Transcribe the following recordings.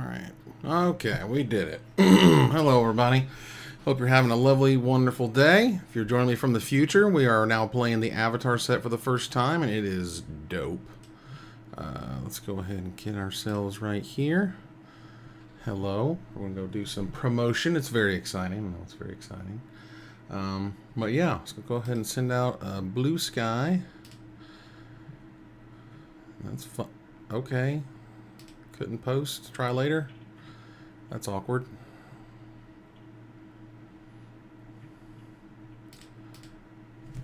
Alright. Okay, we did it. Hello, everybody. Hope you're having a lovely, wonderful day. If you're joining me from the future, we are now playing the Avatar set for the first time, and it is dope. Let's go ahead and get ourselves right here. Hello. We're going to go do some promotion. It's very exciting. It's very exciting. But yeah, let's go ahead and send out a blue sky. That's fun. Okay. Couldn't post. Try later. That's awkward.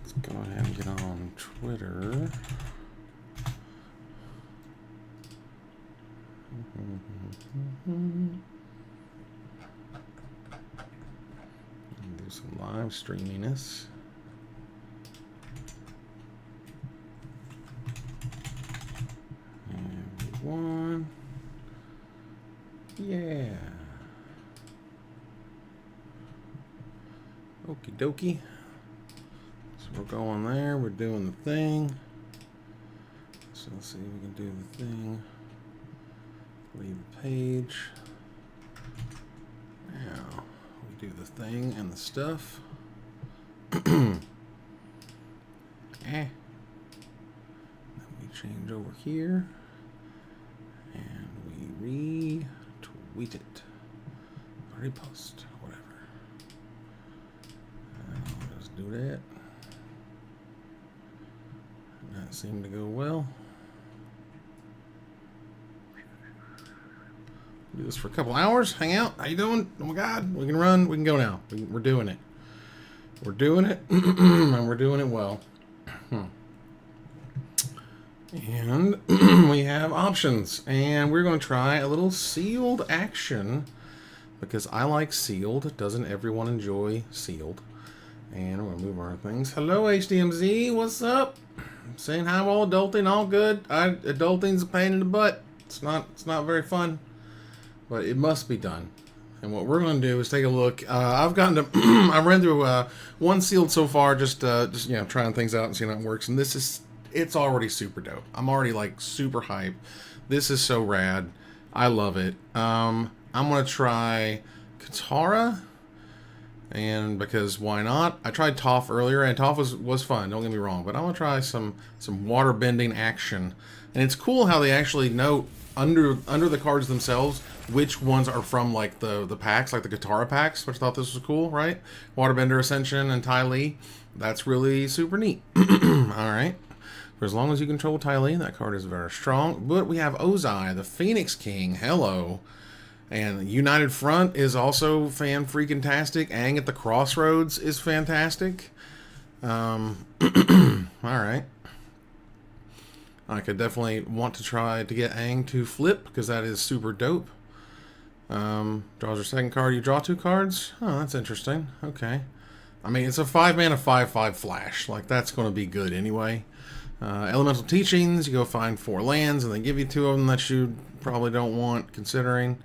Let's go ahead and get on Twitter. Do some live streaminess. Everyone. Yeah. Okie dokie. So we're going there. We're doing the thing. So let's see if we can do the thing. Leave the page. Now we do the thing and the stuff. Then we change over here. And we retweet it. Or repost. Whatever. I'll just do that. That seemed to go well. Do this for a couple hours. Hang out. How you doing? Oh my God. We can run. We can go now. We're doing it. We're doing it. And we're doing it well. And we have options. And we're going to try a little sealed action. Because I like sealed. Doesn't everyone enjoy sealed? And we're going to move our things. Hello, HDMZ. What's up? Saying hi while adulting. All good. Adulting's a pain in the butt. It's not very fun. But it must be done. And what we're going to do is take a look. I've gotten to, I've ran through one sealed so far, just you know, trying things out and seeing how it works. And it's already super dope. I'm already like super hyped. This is so rad. I love it. I'm going to try Katara. And because why not? I tried Toph earlier, and Toph was fun. Don't get me wrong. But I'm going to try some water bending action. And it's cool how they actually note under the cards themselves which ones are from like the packs, like the Katara packs, which I thought this was cool, right? Waterbender Ascension and Ty Lee. That's really super neat. Alright. For as long as you control Ty Lee, that card is very strong. But we have Ozai, the Phoenix King. Hello. And United Front is also fan-freaking-tastic. Aang at the Crossroads is fantastic. Alright. I could definitely want to try to get Aang to flip, because that is super dope. Draws your second card. You draw 2 cards? Oh, that's interesting. Okay. I mean, it's a 5-mana 5/5 flash. Like, that's going to be good anyway. Elemental Teachings. You go find 4 lands, and they give you 2 of them that you probably don't want, considering.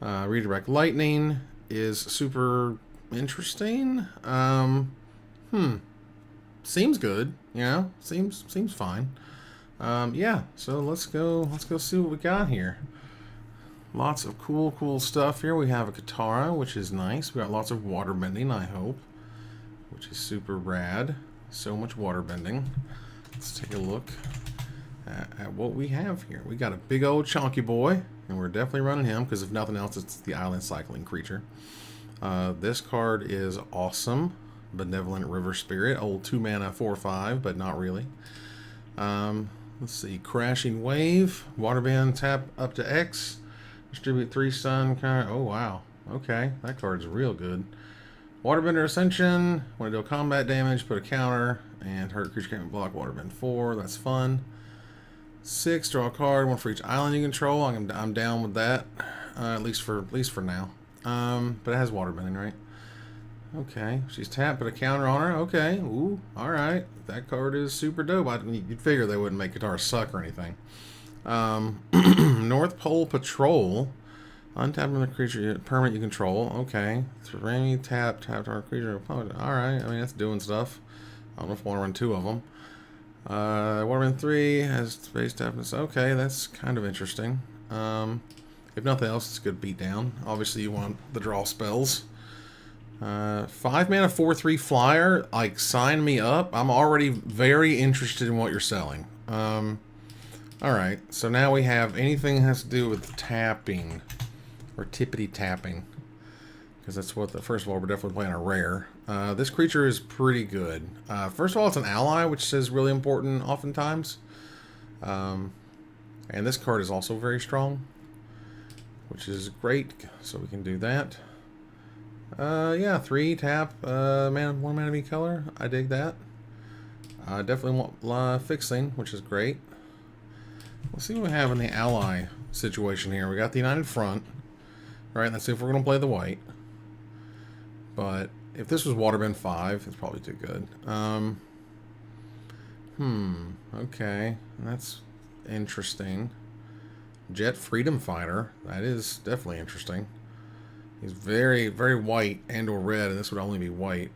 Redirect Lightning is super interesting. Seems good. You know? Seems fine. Yeah, so let's go see what we got here. Lots of cool stuff here. We have a Katara, which is nice. We got lots of water bending, I hope, which is super rad. So much water bending. Let's take a look at what we have here. We got a big old chunky boy, and we're definitely running him because if nothing else, it's the island cycling creature. This card is awesome. Benevolent River Spirit, old 2-mana 4/5, but not really. Let's see, Crashing Wave, Waterbend, tap up to X, distribute 3 stun. Oh wow, okay, that card's real good. Waterbender Ascension, want to deal combat damage, put a counter, and hurt creature can't block. Waterbend 4, that's fun. 6, draw a card, 1 for each island you control. I'm down with that, at least for now. But it has waterbending, right? Okay, she's tapped, put a counter on her. Okay, ooh, alright. That card is super dope. You'd figure they wouldn't make Katara suck or anything. North Pole Patrol. Untap the creature permanent you control. Okay. 3 tap our creature. Alright, I mean, that's doing stuff. I don't know if I want to run 2 of them. Waterman 3 has space toughness. Okay, that's kind of interesting. If nothing else, it's a good beat down. Obviously, you want the draw spells. 5 mana, 4/3 flyer. Like, sign me up. I'm already very interested in what you're selling. Alright, so now we have anything that has to do with tapping. Or tippity tapping. Because that's what first of all, we're definitely playing a rare. This creature is pretty good. First of all, it's an ally, which is really important oftentimes. And this card is also very strong, which is great. So we can do that. Yeah, 3 tap, 1 mana V color. I dig that. I definitely want fixing, which is great. Let's see what we have in the ally situation here. We got the United Front. Alright, let's see if we're going to play the white. But if this was Waterbend 5, it's probably too good. Okay. That's interesting. Jet Freedom Fighter. That is definitely interesting. He's very, very white and or red, and this would only be white.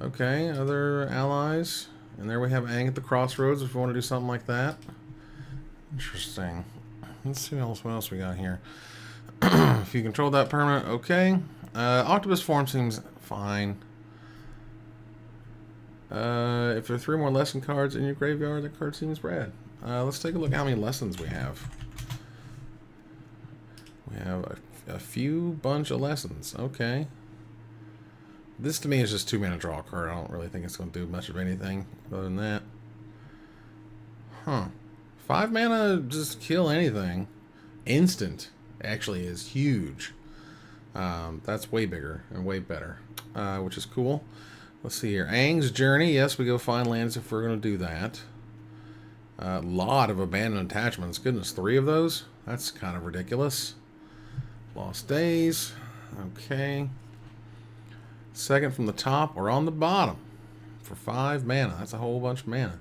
Okay, other allies. And there we have Aang at the Crossroads if we want to do something like that. Interesting. Let's see what else we got here. If you control that permanent, okay. Octopus form seems fine. If there are 3 more lesson cards in your graveyard, that card seems rad. Let's take a look at how many lessons we have. We have a few bunch of lessons. Okay. This to me is just 2 mana draw card. I don't really think it's going to do much of anything other than that. Huh. 5 mana just kill anything. Instant actually is huge. That's way bigger and way better, which is cool. Let's see here. Aang's Journey. Yes, we go find lands if we're going to do that. A lot of abandoned attachments. Goodness, 3 of those? That's kind of ridiculous. Lost Days. Okay. Second from the top or on the bottom for 5 mana. That's a whole bunch of mana.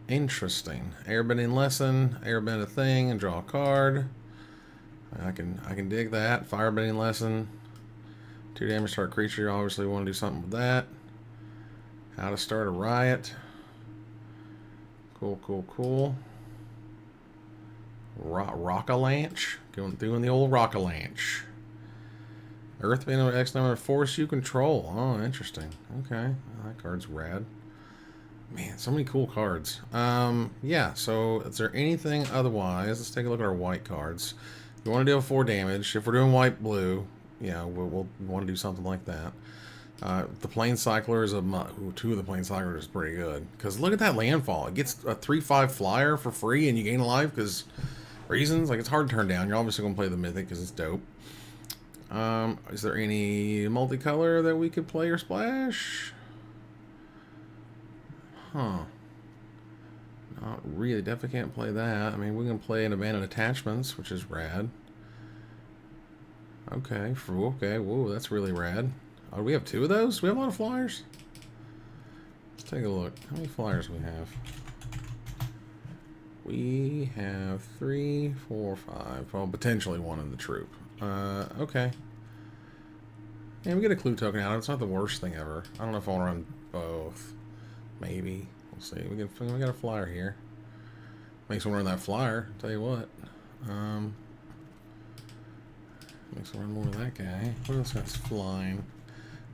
Interesting. Airbending Lesson, airbend a thing and draw a card. I can dig that. Firebending Lesson. 2 damage to our creature. You obviously want to do something with that. How to start a riot. Cool, cool, cool. Rock-a-lanch. Doing the old rock-a-lanch. Earthbend or X number of force you control. Oh, interesting. Okay. That card's rad. Man, so many cool cards. Yeah, so is there anything otherwise? Let's take a look at our white cards. We want to deal 4 damage. If we're doing white-blue, yeah, we'll want to do something like that. The Planecycler is a... Ooh, 2 of the Planecyclers is pretty good. Because look at that landfall. It gets a 3/5 flyer for free and you gain a life because... Reasons? Like, it's hard to turn down. You're obviously going to play the Mythic because it's dope. Is there any multicolor that we could play or splash? Huh. Not really. Definitely can't play that. I mean, we can play an Abandoned Attachments, which is rad. Okay. Okay. Whoa, that's really rad. Oh, do we have 2 of those? Do we have a lot of flyers? Let's take a look. How many flyers do we have? We have 3, 4, 5. Well, potentially 1 in the troop. Okay. And we get a clue token out. It's not the worst thing ever. I don't know if I want to run both. Maybe. We'll see. We got a flyer here. Makes me run that flyer. I'll tell you what. Makes me run more of that guy. What else got flying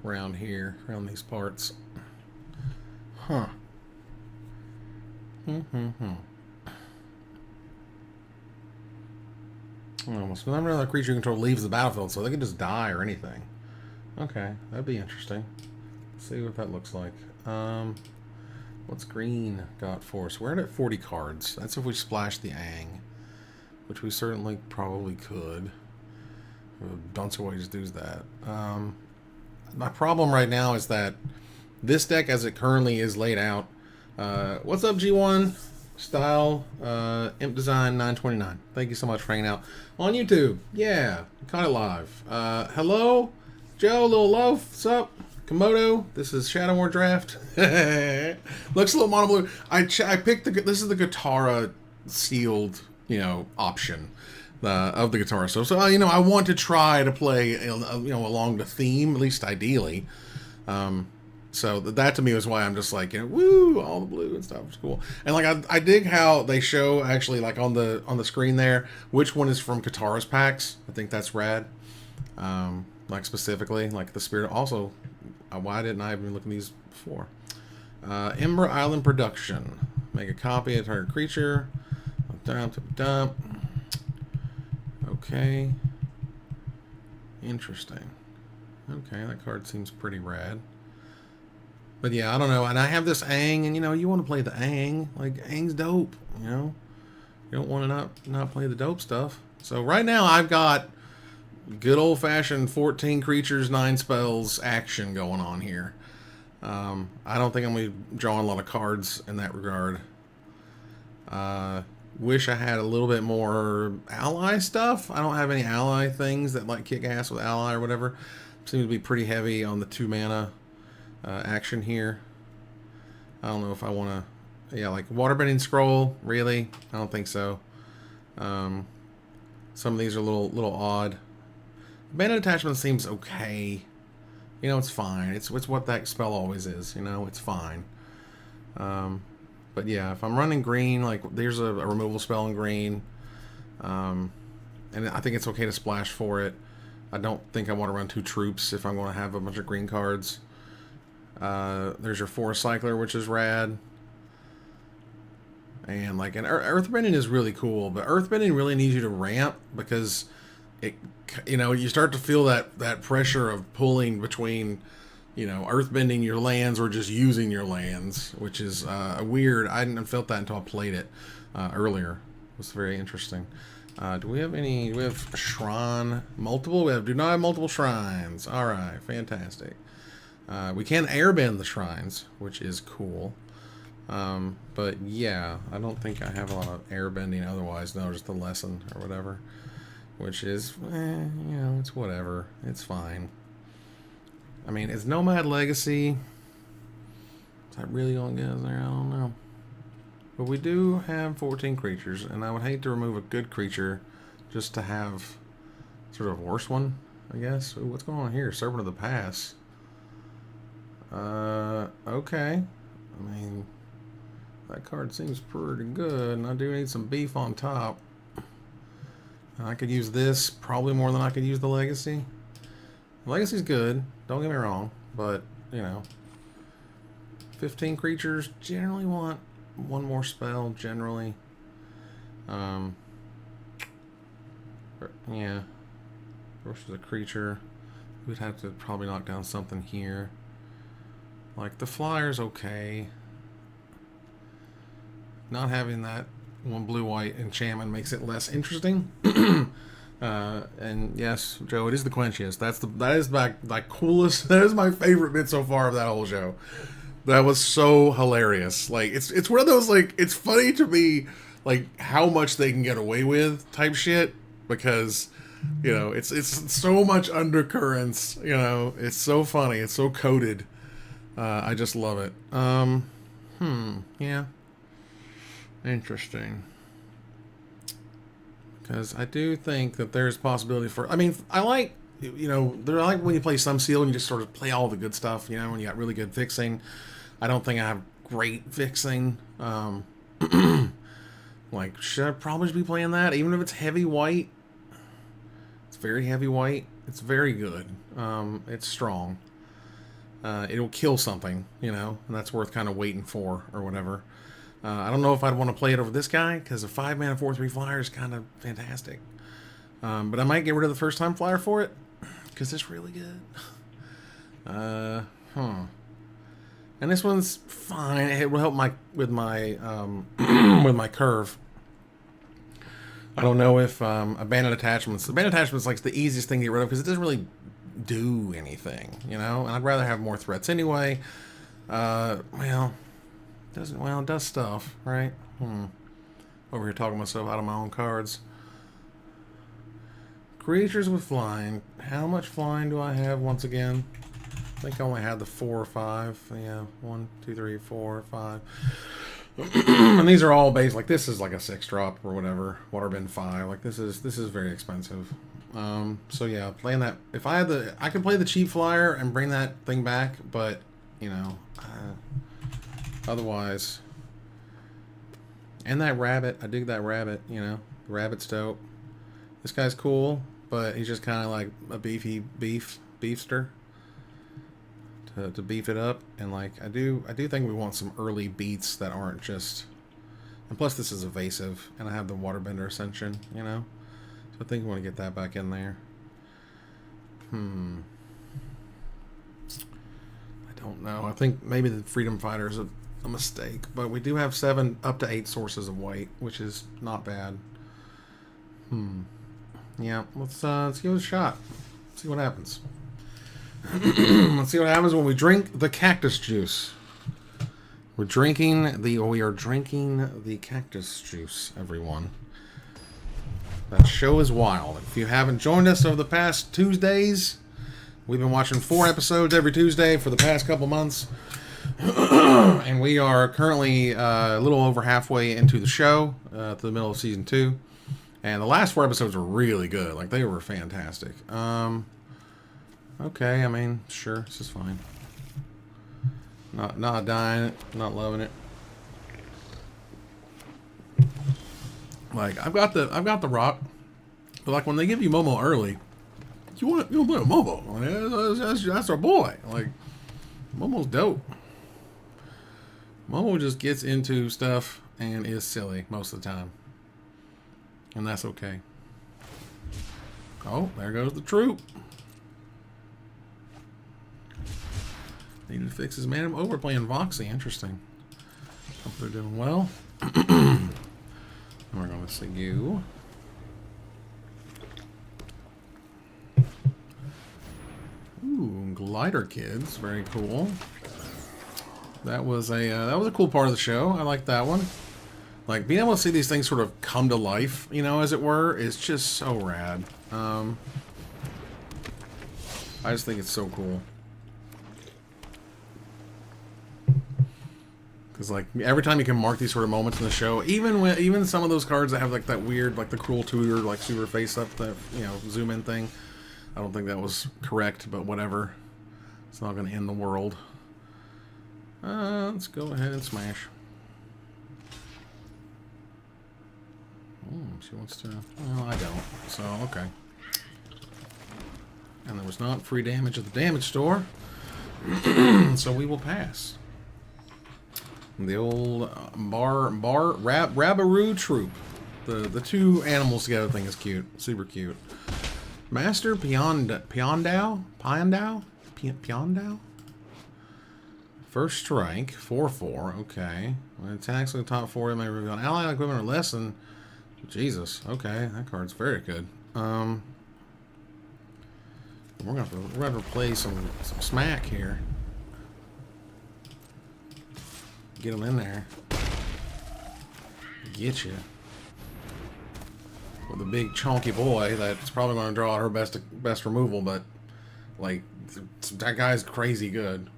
around here, around these parts? Huh. Almost. Whenever another creature you control leaves the battlefield, so they can just die or anything. Okay, that'd be interesting. Let's see what that looks like. What's green got for us? We're at 40 cards. That's if we splash the Aang, which we certainly probably could. A bunch of ways to do that. My problem right now is that this deck, as it currently is laid out, what's up, G1? Style, Imp Design 929. Thank you so much for hanging out on YouTube. Yeah, caught it live. Hello, Joe, Little Loaf. What's up, Komodo? This is Shadow War Draft. Looks a little mono blue. I picked this is the Katara sealed, option of the Katara. So I want to try to play, along the theme, at least ideally. So that to me was why I'm just like, you know, woo, all the blue and stuff. It's cool. And like I dig how they show actually like on the screen there which one is from Katara's packs. I think that's rad. Like specifically like the spirit. Also, why didn't I even look at these before? Ember Island Production. Make a copy of target creature. Dump. Okay. Interesting. Okay, that card seems pretty rad. But yeah, I don't know. And I have this Aang, and you know, you want to play the Aang. Like, Aang's dope, you know? You don't want to not play the dope stuff. So right now I've got good old-fashioned 14 creatures, 9 spells action going on here. I don't think I'm going to be drawing a lot of cards in that regard. Wish I had a little bit more ally stuff. I don't have any ally things that like kick ass with ally or whatever. Seems to be pretty heavy on the 2 mana action here. I don't know if I want to... Yeah, like Waterbending Scroll, really? I don't think so. Some of these are a little odd. Bandit Attachment seems okay. You know, it's fine. It's what that spell always is. You know, it's fine. But yeah, if I'm running green, like there's a removal spell in green. And I think it's okay to splash for it. I don't think I want to run 2 troops if I'm going to have a bunch of green cards. There's your Forest Cycler, which is rad. And like, and Earthbending is really cool, but Earthbending really needs you to ramp because it, you know, you start to feel that pressure of pulling between, you know, Earthbending your lands or just using your lands, which is weird. I didn't felt that until I played it earlier. It was very interesting. Do we have any? Do we have shrine multiple? Do not have multiple shrines. All right, fantastic. We can airbend the shrines, which is cool. But yeah, I don't think I have a lot of airbending otherwise. No, just the lesson or whatever, which is, you know, it's whatever. It's fine. I mean, is Nomad Legacy, is that really going to get us there? I don't know. But we do have 14 creatures, and I would hate to remove a good creature just to have sort of a worse one, I guess. Ooh, what's going on here? Serpent of the Pass. Okay. I mean, that card seems pretty good, and I do need some beef on top. I could use this probably more than I could use the Legacy. The Legacy's good, don't get me wrong, but, you know, 15 creatures generally want one more spell, generally. Yeah. Versus a creature. We'd have to probably knock down something here. Like, the flyer's okay. Not having that one blue-white enchantment makes it less interesting. And yes, Joe, it is the quenchiest. That is my coolest. That is my favorite bit so far of that whole show. That was so hilarious. Like it's one of those, like, it's funny to me, like how much they can get away with type shit, because, you know, it's so much undercurrents. You know, it's so funny. It's so coded. I just love it. Yeah. Interesting. Because I do think that there's possibility for... I mean, I like, you know, I like when you play some seal and you just sort of play all the good stuff, you know, when you got really good fixing. I don't think I have great fixing. Like, should I probably be playing that? Even if it's heavy white. It's very heavy white. It's very good. It's strong. It'll kill something, you know, and that's worth kind of waiting for or whatever. I don't know if I'd want to play it over this guy, because a 5-mana 4/3 flyer is kind of fantastic. But I might get rid of the first time flyer for it, because it's really good. And this one's fine. It will help with my with my curve. I don't know if Abandoned Attachments. Abandoned Attachments is like the easiest thing to get rid of, because it doesn't really do anything, you know. And I'd rather have more threats anyway. It does stuff, right? Over here talking myself out of my own cards. Creatures with flying. How much flying do I have once again? I think I only had the 4 or 5. Yeah, 1, 2, 3, 4, 5. And these are all based, like, this is like a 6-drop or whatever. Waterbend 5. Like, this is very expensive. So yeah, playing that. If I had I could play the cheap flyer and bring that thing back, but you know. Otherwise, and that rabbit, I dig that rabbit, you know. The rabbit's dope. This guy's cool, but he's just kind of like a beefster to beef it up. And like I do think we want some early beats that aren't just. And plus, this is evasive, and I have the Waterbender Ascension, you know. So I think we want to get that back in there. I don't know. I think maybe the Freedom Fighter is a mistake, but we do have 7 up to 8 sources of white, which is not bad. Yeah, let's give it a shot. See what happens. Let's see what happens when we drink the cactus juice. We are drinking the cactus juice, everyone. That show is wild. If you haven't joined us over the past Tuesdays, we've been watching 4 episodes every Tuesday for the past couple months. And we are currently a little over halfway into the show, to the middle of season 2. And the last 4 episodes were really good. Like, they were fantastic. Okay, I mean, sure, this is fine. Not dying it, not loving it. Like, I've got the rock, but like when they give you Momo early, you want to play a Momo. Like, that's our boy. Like, Momo's dope. Momo just gets into stuff and is silly most of the time, and that's okay. Oh, there goes the troop. Needed to fix his man over playing Voxy. Interesting. Hope they're doing well. And we're going to see you. Ooh, glider kids, very cool. That was a cool part of the show. I like that one. Like being able to see these things sort of come to life, you know, as it were, is just so rad. I just think it's so cool. Because like every time you can mark these sort of moments in the show, even some of those cards that have like that weird, like the cruel tutor, like super face up, that, you know, zoom in thing. I don't think that was correct, but whatever. It's not going to end the world. Let's go ahead and smash. She wants to. Well, I don't. So okay. And there was not free damage at the damage store, so we will pass. The old Rabaroo troop. The 2 animals together thing is cute. Super cute. Master Pyondao? First strike. 4/4. Okay. When attacks with the top 4, it may reveal an ally equipment or less than. Jesus. Okay. That card's very good. We're gonna play some smack here. Get them in there. Get you. With a big chunky boy that's probably going to draw out her best removal, but like that guy's crazy good.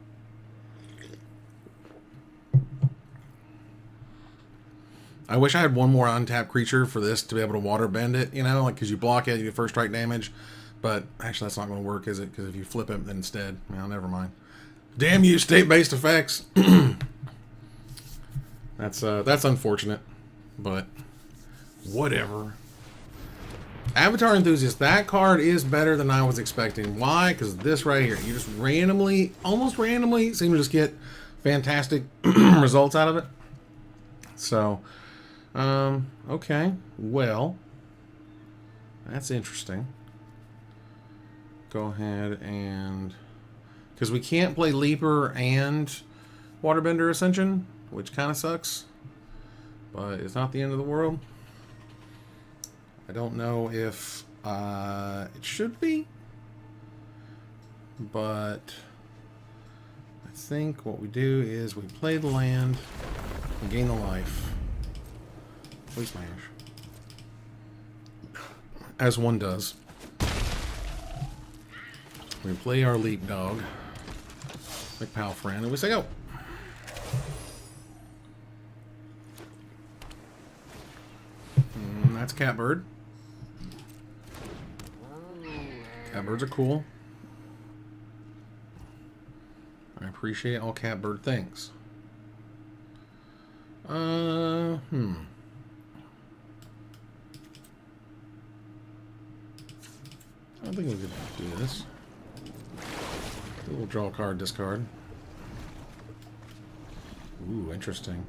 I wish I had one more untapped creature for this to be able to water bend it, you know, like because you block it, you get first strike damage. But actually, that's not going to work, is it? Because if you flip it then instead, well, never mind. Damn you, state-based effects. That's unfortunate, but whatever. Avatar Enthusiast, that card is better than I was expecting. Why? Because this right here, you just randomly, almost randomly, seem to just get fantastic results out of it. So, okay, well, that's interesting. Go ahead and, because we can't play Leaper and Waterbender Ascension, which kind of sucks, but it's not the end of the world. I don't know if it should be, but I think what we do is we play the land and gain the life. Please smash. As one does. We play our leap dog, like pal friend, and we say go. That's Catbird. Catbirds are cool. I appreciate all catbird things. I think we could do this. We'll draw a card, discard. Ooh, interesting.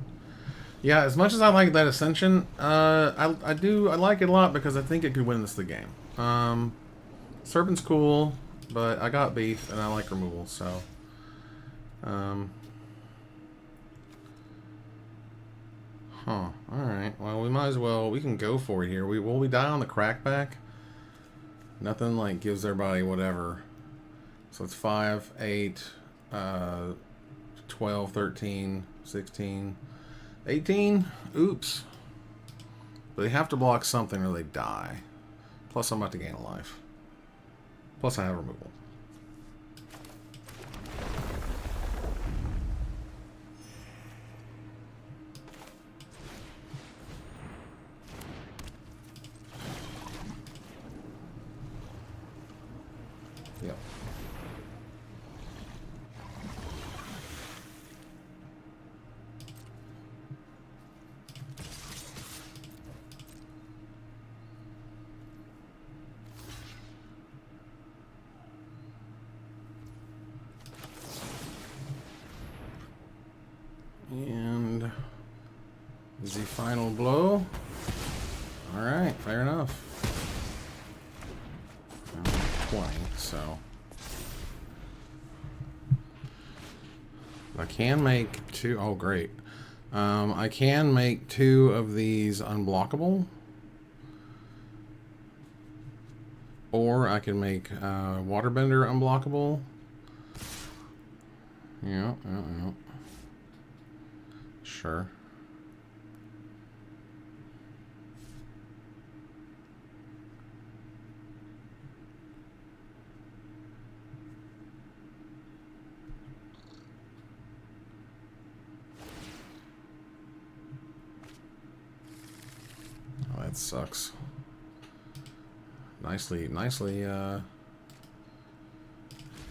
Yeah, as much as I like that Ascension, I like it a lot because I think it could win us the game. Serpent's cool, but I got beef and I like removal, so. Alright. Well, we might as well. We can go for it here. Will we die on the crackback? Nothing like gives everybody whatever. So it's 5, 8, 12, 13, 16, 18. Oops. But they have to block something or they die. Plus I'm about to gain a life. Plus I have removal. Yep. And the final blow. Alright, fair enough. 20, so I can make 2. Oh, great. I can make 2 of these unblockable, or I can make Waterbender unblockable. Yeah. Sure. Oh, that sucks. Nicely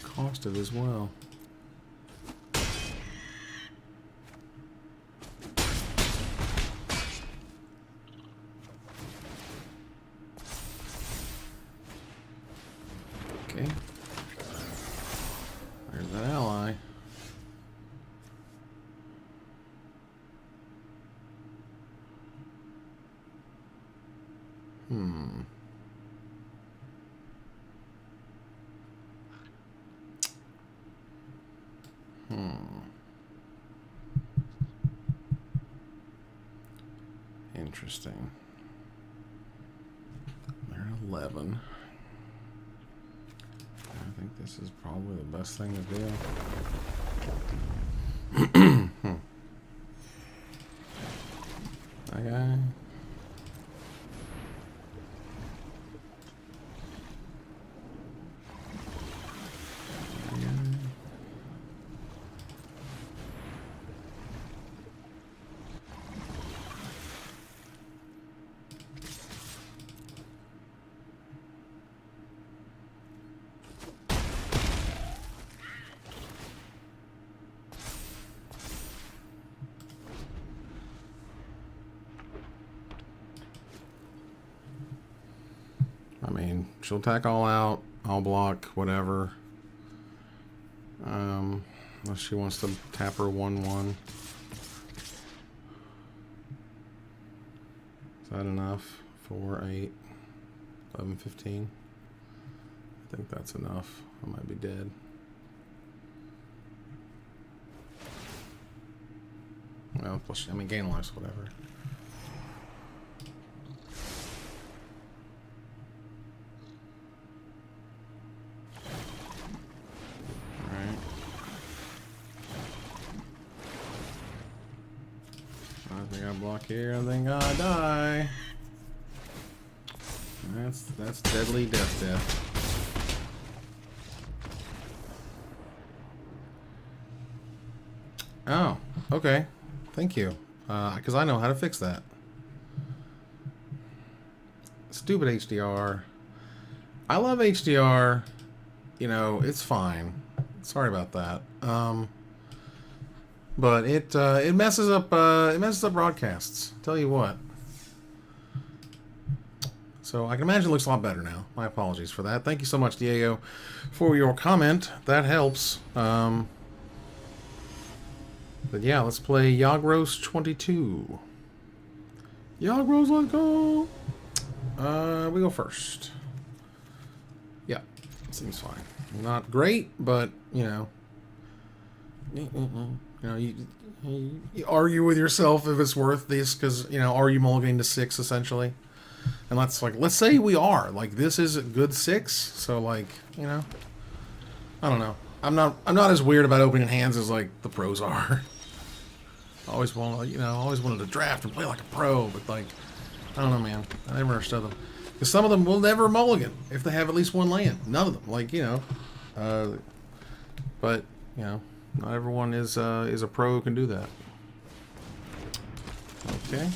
costed as well. Okay. There's that ally. Interesting. They're 11. I think this is probably the best thing to do. That guy. I mean, she'll attack all out, I'll block, whatever. Unless she wants to tap her 1/1. Is that enough? 4, 8, 11, 15. I think that's enough. I might be dead. Well, I mean, gain lives, whatever. I think I block here. I think I die. That's deadly death. Oh, okay. Thank you. Because I know how to fix that. Stupid HDR. I love HDR. You know, it's fine. Sorry about that. But it messes up broadcasts. Tell you what. So I can imagine it looks a lot better now. My apologies for that. Thank you so much, Diego, for your comment. That helps. But yeah, let's play Yagros 22. Yagros, let's go. We go first. Yeah, seems fine. Not great, but you know. You argue with yourself if it's worth this, because are you mulliganing to 6 essentially? And let's say we are this is a good 6, so I don't know. I'm not as weird about opening hands as the pros are. I always wanted to draft and play like a pro, but I don't know, man. I never understood them, because some of them will never mulligan if they have at least one land. None of them, but not everyone is a pro who can do that. Okay.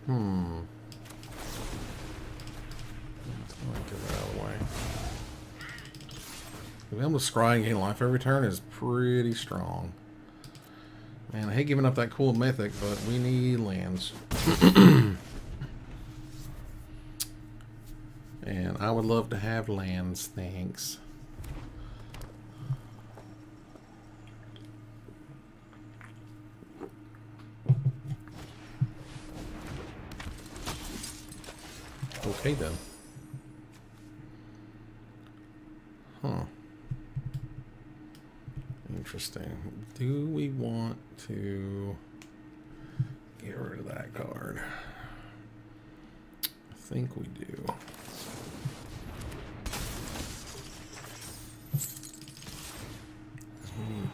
Get that out of the way. To be able to scry and gain life every turn is pretty strong. Man, I hate giving up that cool mythic, but we need lands. And I would love to have lands, thanks. Okay then. Huh. Interesting. Do we want to get rid of that card? I think we do.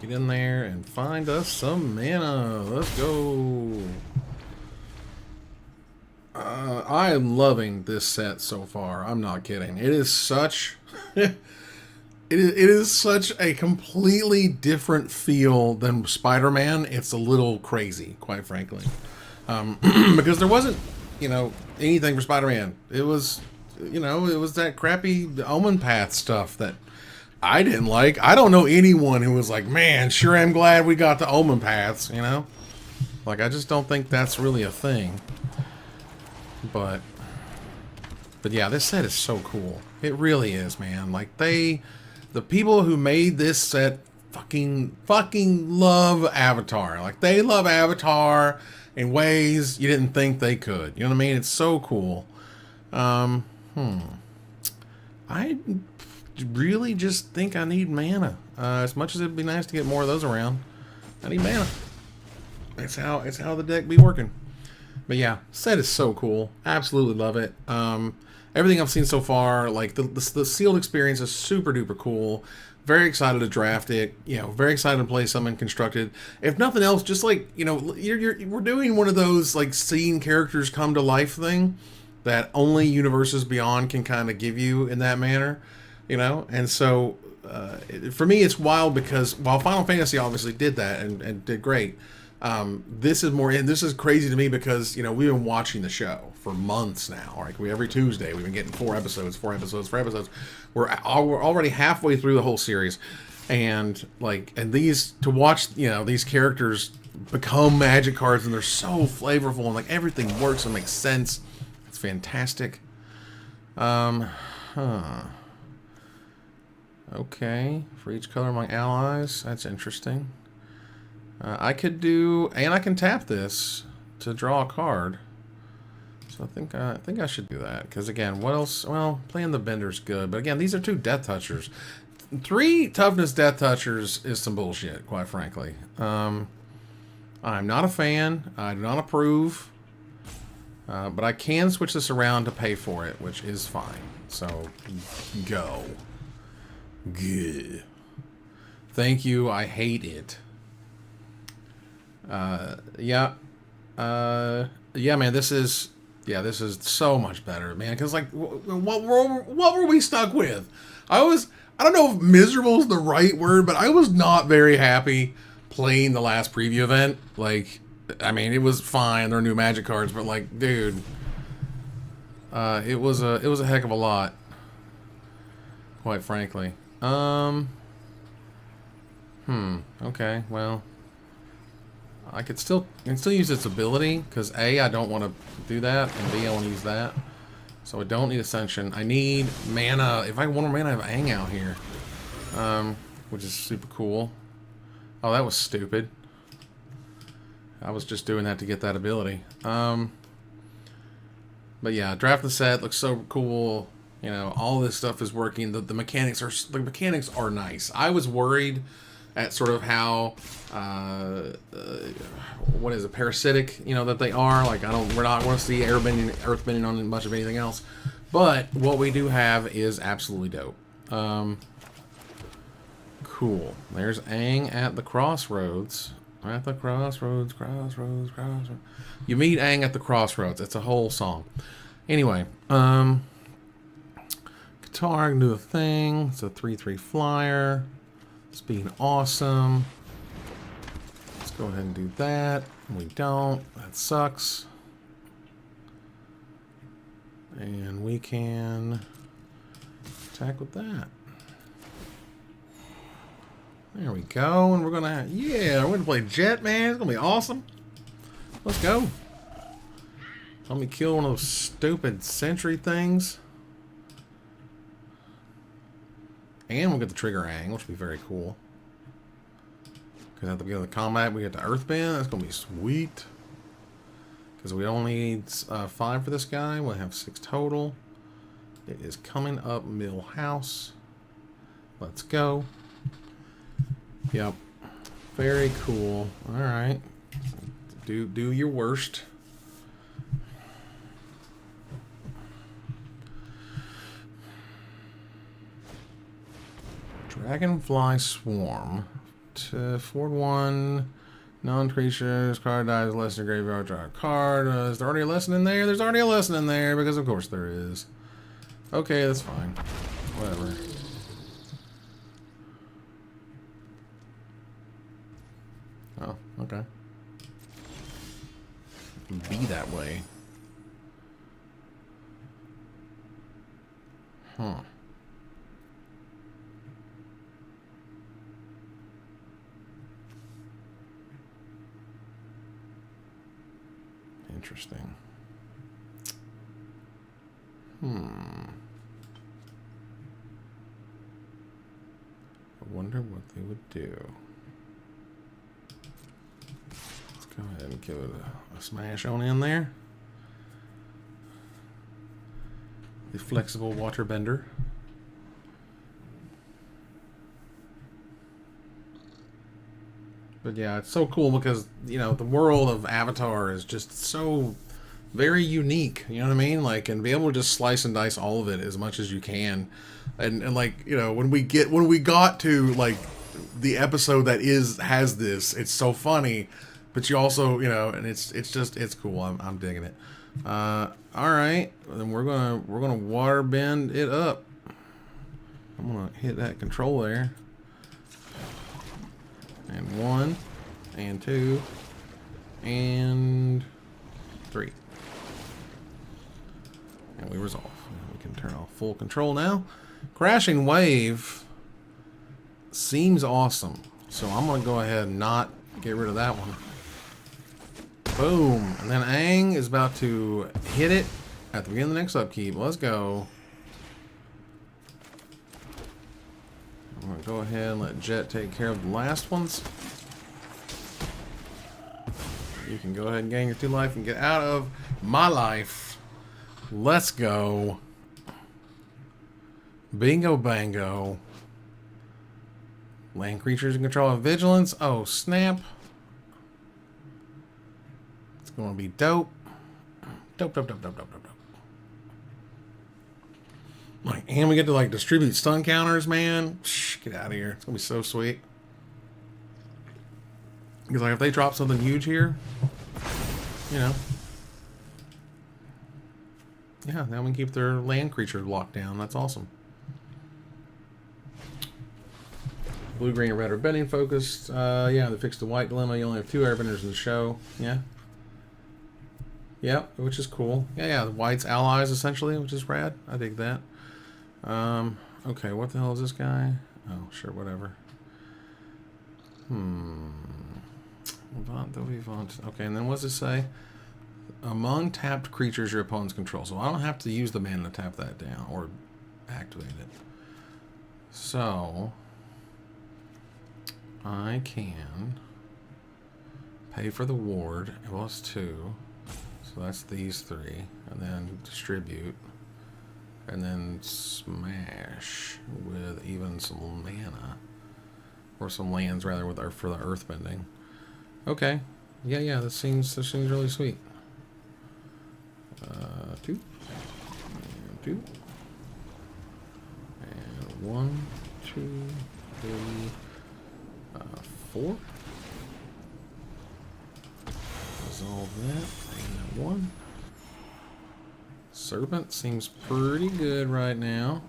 Get in there and find us some mana. Let's go. I am loving this set so far. I'm not kidding. It is such it is such a completely different feel than Spider-Man. It's a little crazy, quite frankly. Because there wasn't, anything for Spider-Man. It was, it was that crappy Omen Path stuff that I didn't like. I don't know anyone who was like, man, sure am glad we got the Omen Paths, I just don't think that's really a thing. But yeah, this set is so cool. It really is, man. The people who made this set fucking love Avatar. They love Avatar in ways you didn't think they could. You know what I mean? It's so cool. I really just think I need mana. As much as it'd be nice to get more of those around, I need mana. It's how the deck be working. But yeah, set is so cool. Absolutely love it. Everything I've seen so far, the sealed experience is super duper cool. Very excited to draft it. Very excited to play something constructed. If nothing else, just we're doing one of those seeing characters come to life thing that only Universes Beyond can kind of give you in that manner. And so for me, it's wild because while Final Fantasy obviously did that and did great. This is crazy to me because we've been watching the show for months now. Every Tuesday we've been getting 4 episodes. We're already halfway through the whole series, and these to watch these characters become Magic cards, and they're so flavorful and everything works and makes sense. It's fantastic. Okay, for each color among allies. That's interesting. I could do, and I can tap this to draw a card. So I think I should do that, because again, what else? Well, playing the Bender's good, but again, these are 2 Death Touchers. 3 Toughness Death Touchers is some bullshit, quite frankly. I'm not a fan. I do not approve. But I can switch this around to pay for it, which is fine. So, go. Good. Thank you. I hate it. Yeah, man, this is so much better, man, because what were we stuck with? I don't know if miserable is the right word, but I was not very happy playing the last preview event. I mean, it was fine, there are new Magic cards, but dude, It was a heck of a lot, quite frankly. Okay, well, I can still use its ability, because A, I don't want to do that, and B, I want to use that. So I don't need Ascension. I need mana. If I want more mana, I have Aang out here. Which is super cool. Oh, that was stupid. I was just doing that to get that ability. But yeah, draft the set, looks so cool. You know, all this stuff is working. The mechanics are nice. I was worried at sort of how what is it, parasitic, you know, that they are. Like, we're not going to see earthbending on much of anything else. But what we do have is absolutely dope. Cool. There's Aang at the crossroads. At the crossroads. You meet Aang at the crossroads. It's a whole song. Anyway, guitar can do a thing. It's a 3/3 flyer. It's being awesome. Let's go ahead and do that. We don't. That sucks. And we can attack with that. There we go. And we're going to have... Yeah, we're going to play Jet, man. It's going to be awesome. Let's go. Let me kill one of those stupid sentry things. And we'll get the trigger Aang, which will be very cool. Because at the beginning of the combat, we get the Earthbend. That's going to be sweet. Because we only need 5 for this guy. We'll have 6 total. It is coming up Millhouse. Let's go. Yep. Very cool. Alright. Do your worst. Dragonfly Swarm. To forward 1. Non-creatures. Card dies less than graveyard. Draw a card. Is there already a lesson in there? There's already a lesson in there, because of course there is. Okay, that's fine. Whatever. Oh, okay. Be that way. Huh. Interesting. I wonder what they would do. Let's go ahead and give it a smash on in there. The flexible waterbender. But yeah, it's so cool because, you know, the world of Avatar is just so very unique, you know what I mean? Like, and be able to just slice and dice all of it as much as you can. And like, you know, when we got to like the episode that has this, it's so funny, but you also, you know, and it's cool. I'm digging it. All right, then we're gonna water bend it up. I'm gonna hit that control there. And 1, and 2, and 3. And we resolve. We can turn off full control now. Crashing Wave seems awesome. So I'm going to go ahead and not get rid of that one. Boom. And then Aang is about to hit it at the beginning of the next upkeep. Let's go. I'm going to go ahead and let Jet take care of the last ones. You can go ahead and gain your 2 life and get out of my life. Let's go. Bingo bango. Land creatures in control of vigilance. Oh, snap. It's going to be dope. Dope. Like, and we get to like distribute stun counters, man. Shh, get out of here. It's gonna be so sweet. Because like if they drop something huge here, you know. Yeah, now we can keep their land creatures locked down. That's awesome. Blue, green, and red are bending focused. Yeah, they fixed the white dilemma. You only have 2 airbenders in the show. Yeah. Yep, which is cool. Yeah, the white's allies essentially, which is rad. I dig that. Okay, what the hell is this guy? Oh, sure, whatever. Okay, and then what does it say? Among tapped creatures your opponents control. So I don't have to use the mana to tap that down or activate it. So I can pay for the ward. It was 2. So that's these 3. And then distribute. And then smash with even some mana. Or some lands rather with for the earthbending. Okay. Yeah, this seems really sweet. 2. And 2. And 1, 2, 3, 4. Resolve that. And 1. Serpent seems pretty good right now.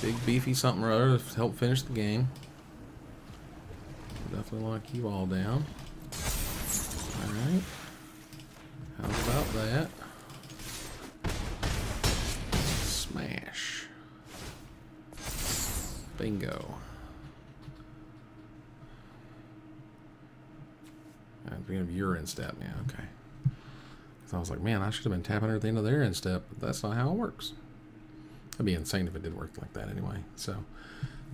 Big beefy something or other to help finish the game. Definitely want to keep all down. Alright. How about that? Smash. Bingo. And beginning of your end step, yeah, okay. So I was like, man, I should have been tapping her at the end of their end step, but that's not how it works. That'd be insane if it did work like that anyway. So,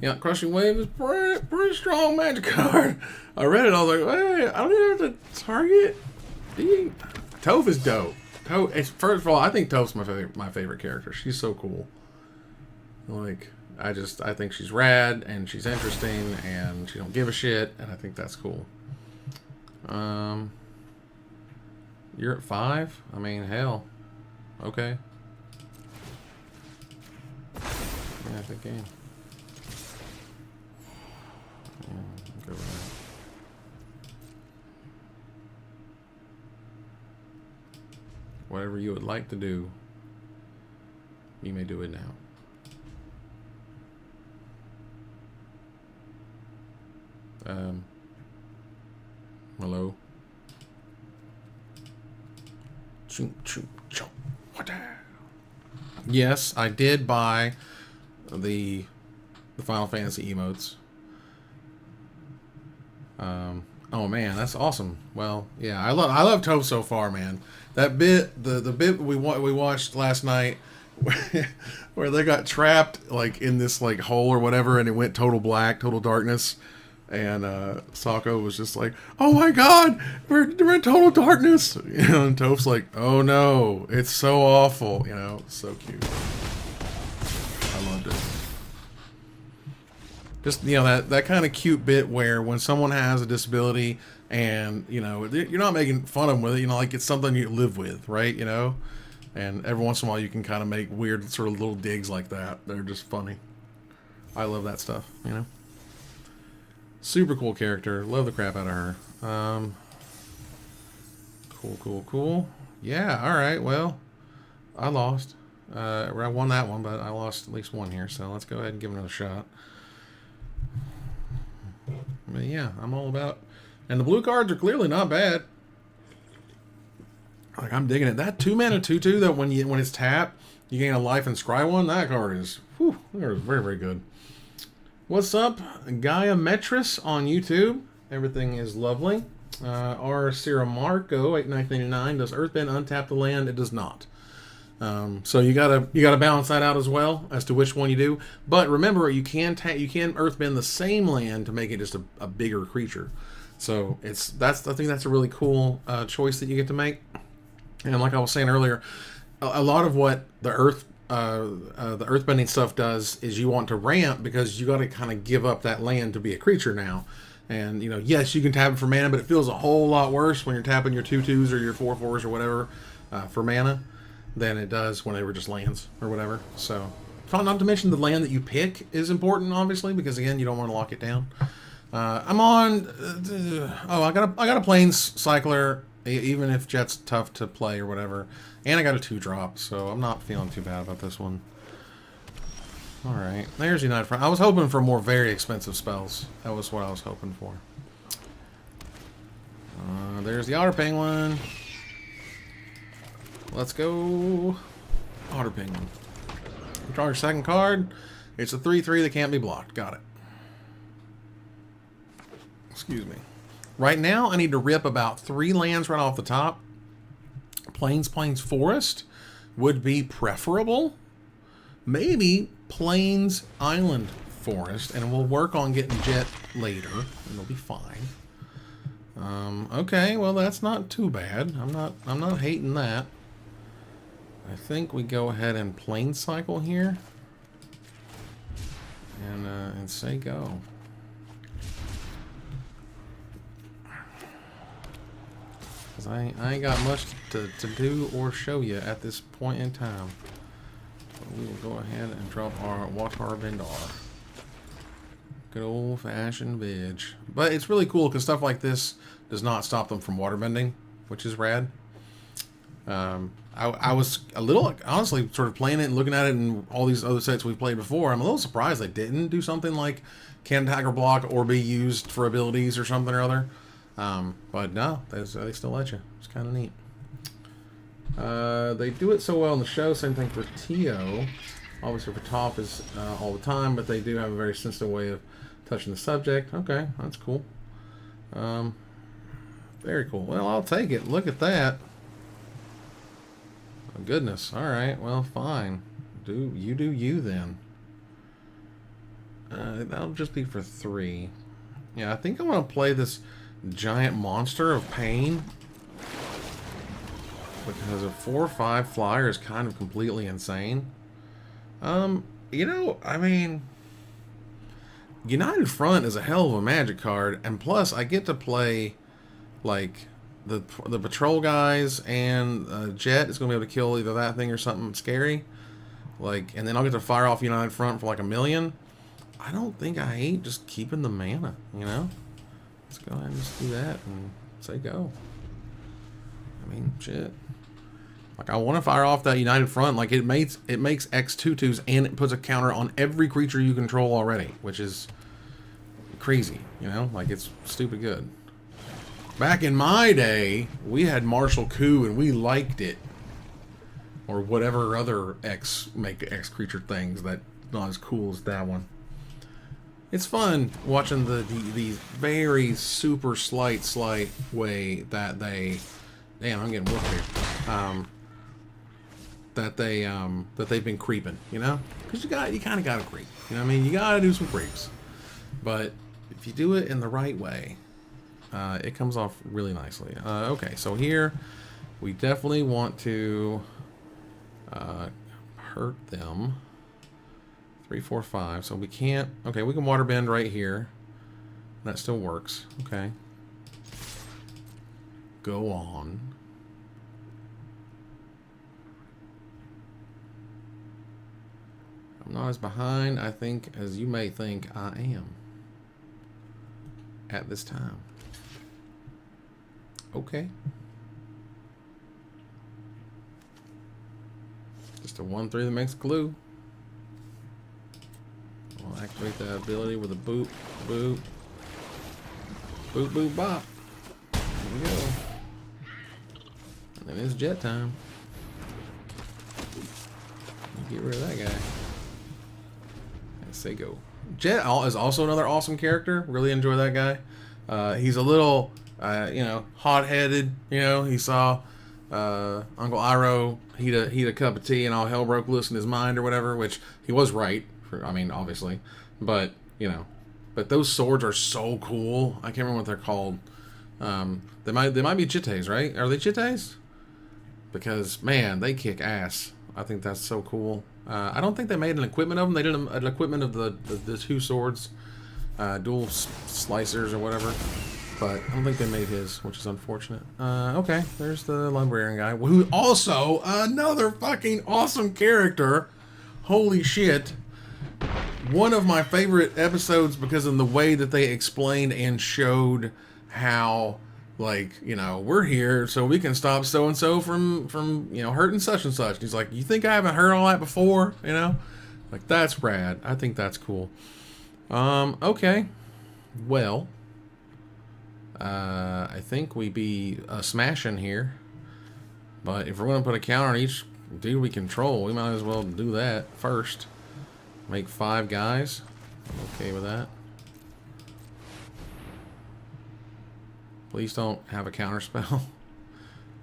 yeah, Crushing Wave is pretty strong magic card. I read it, I was like, hey, I don't even have to target. Toph is dope. First of all, I think Toph's my favorite character. She's so cool. Like, I think she's rad and she's interesting and she don't give a shit, and I think that's cool. You're at 5? I mean, hell. Okay. Yeah, good game. Yeah, go with that. Whatever you would like to do, you may do it now. Hello? Yes, I did buy the Final Fantasy emotes. Oh man, that's awesome. Well, yeah, I love Toph so far, man. That bit, the bit we watched last night, where they got trapped like in this like hole or whatever, and it went total black, total darkness, and Sako was just like, "Oh my God, we're in total darkness," you know, and Toph's like, "Oh no, it's so awful," you know, so cute. I loved it. Just, you know, that kind of cute bit where when someone has a disability and, you know, you're not making fun of them with it, you know, like it's something you live with, right? You know, and every once in a while you can kind of make weird sort of little digs like that. They're just funny. I love that stuff, you know. Super cool character. Love the crap out of her. Cool. Yeah, all right. Well, I lost. I won that one, but I lost at least one here. So let's go ahead and give it another shot. But yeah, I'm all about. And the blue cards are clearly not bad. Like, I'm digging it. That 2-mana 2/2 that when it's tapped, you gain a life and scry one. That card is very, very good. What's up, Gaia Metris on YouTube? Everything is lovely. R. Sierra Marco 8999 does Earthbend untap the land? It does not. So you gotta balance that out as well as to which one you do. But remember, you can Earthbend the same land to make it just a bigger creature. So I think that's a really cool choice that you get to make. And like I was saying earlier, a lot of what the earthbending stuff does is you want to ramp because you got to kind of give up that land to be a creature now. And you know, yes, you can tap it for mana, but it feels a whole lot worse when you're tapping your 2/2s or your 4/4s or whatever for mana than it does when they were just lands or whatever. So, not to mention the land that you pick is important, obviously, because again, you don't want to lock it down. I'm on. I got a Plains Cycler, even if Jet's tough to play or whatever, and I got a 2-drop, so I'm not feeling too bad about this one. All right, there's United Front. I was hoping for more very expensive spells. That was what I was hoping for. There's the Otter Penguin. let's go. Otter Penguin. Draw your second card. It's a 3/3 that can't be blocked. Got it. Excuse me. Right now, I need to rip about 3 lands right off the top. Plains, Forest would be preferable. Maybe Plains, Island, Forest, and we'll work on getting Jet later, and it'll be fine. Okay, well that's not too bad. I'm not hating that. I think we go ahead and Plains cycle here, and say go. Cause I ain't got much to do or show you at this point in time. So we will go ahead and drop our Water Vendar. Good old-fashioned veg. But it's really cool because stuff like this does not stop them from water bending, which is rad. I was a little, honestly, sort of playing it and looking at it and all these other sets we've played before. I'm a little surprised they didn't do something like can attack or block or be used for abilities or something or other. But no, they still let you. It's kind of neat. They do it so well in the show. Same thing for Tio. Obviously for Toph is all the time, but they do have a very sensitive way of touching the subject. Okay, that's cool. Very cool. Well, I'll take it. Look at that. Oh, goodness. All right. Well, fine. Do you then. That'll just be for 3. Yeah, I think I want to play this giant monster of pain. Because a 4/5 flyer is kind of completely insane. You know, I mean, United Front is a hell of a Magic card, and plus I get to play like the patrol guys, and Jet is going to be able to kill either that thing or something scary. Like, and then I'll get to fire off United Front for like 1,000,000. I don't think I hate just keeping the mana, you know? Let's go ahead and just do that and say go. I mean, shit. Like, I want to fire off that United Front. Like, it makes X/2/2s, and it puts a counter on every creature you control already, which is crazy, you know? Like, it's stupid good. Back in my day, we had Martial Coup, and we liked it. Or whatever other X creature things that not as cool as that one. It's fun watching the very super slight way that they... Damn, I'm getting whooped here. That they've been creeping, you know? Because you kind of gotta creep. You know what I mean? You gotta do some creeps. But if you do it in the right way, it comes off really nicely. Okay, so here we definitely want to hurt them. 3, 4, 5. So we can't. Okay, we can water bend right here. That still works. Okay. Go on. I'm not as behind, I think, as you may think I am at this time. Okay. Just a 1/3 that makes a clue. We'll activate that ability with a boop, boop, boop, boop, bop. There we go. And then it's Jet time. Get rid of that guy. And say go. Jet is also another awesome character. Really enjoy that guy. He's a little, you know, hot-headed. You know, he saw Uncle Iroh heat a cup of tea and all hell broke loose in his mind or whatever, which he was right. I mean, obviously, but you know, but those swords are so cool. I can't remember what they're called. They might be chites, right? Are they chites? Because man, they kick ass. I think that's so cool. I don't think they made an equipment of them. They did an equipment of the 2 swords, dual slicers or whatever. But I don't think they made his, which is unfortunate. Okay, there's the librarian guy, who also another fucking awesome character. Holy shit. One of my favorite episodes because of the way that they explained and showed how, like, you know, we're here so we can stop so-and-so from you know, hurting such and such. And he's like, you think I haven't heard all that before? You know? Like, that's rad. I think that's cool. Okay. Well, I think we be smashing here. But if we're going to put a counter on each dude we control, we might as well do that first. Make 5 guys. I'm okay with that. Please don't have a counter spell.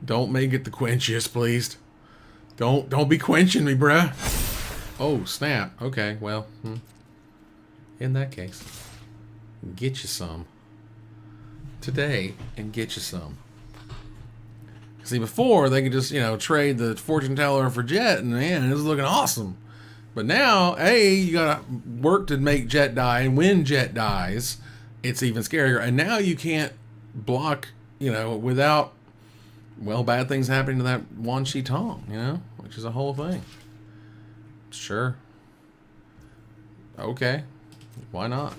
Don't make it the quenchiest, please. Don't be quenching me, bruh. Oh, snap. Okay, well, in that case, get you some today and get you some. See, before they could just, trade the fortune teller for Jet, and man, it was looking awesome. But now, hey, you gotta work to make Jet die, and when Jet dies, it's even scarier. And now you can't block, without, well, bad things happening to that Wan Shi Tong, which is a whole thing. Sure. Okay. Why not?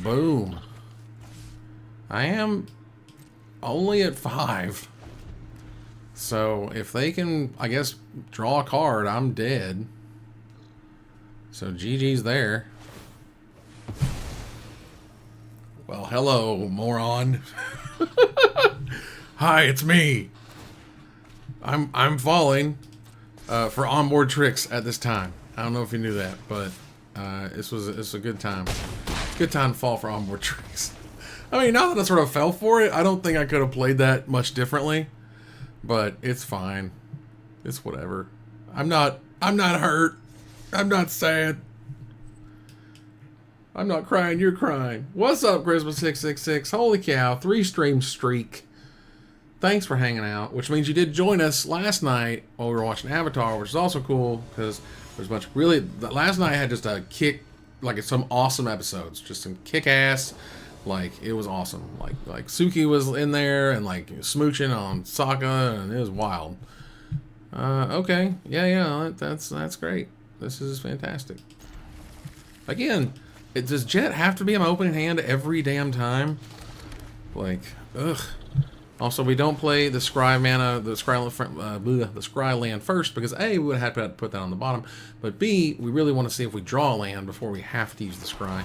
Boom. I am only at 5. So if they can, I guess, draw a card, I'm dead. So GG's there. Well, hello, moron. Hi, it's me. I'm falling for onboard tricks at this time. I don't know if you knew that, but it's a good time. Good time to fall for onboard tricks. I mean, now that I sort of fell for it, I don't think I could have played that much differently. But it's fine. It's whatever. I'm not hurt. I'm not sad. I'm not crying, you're crying. What's up, Christmas666? Holy cow, 3-stream streak. Thanks for hanging out, which means you did join us last night while we were watching Avatar, which is also cool because there's a bunch of really... Last night I had just a kick, like some awesome episodes. Just some kick-ass, like, it was awesome. Like Suki was in there and like smooching on Sokka, and it was wild. Okay, yeah, that's great. This is fantastic. Again, does Jet have to be an opening hand every damn time? Like, ugh. Also, we don't play the Scry mana, the Scry land first because A, we would have had to put that on the bottom, but B, we really want to see if we draw a land before we have to use the Scry.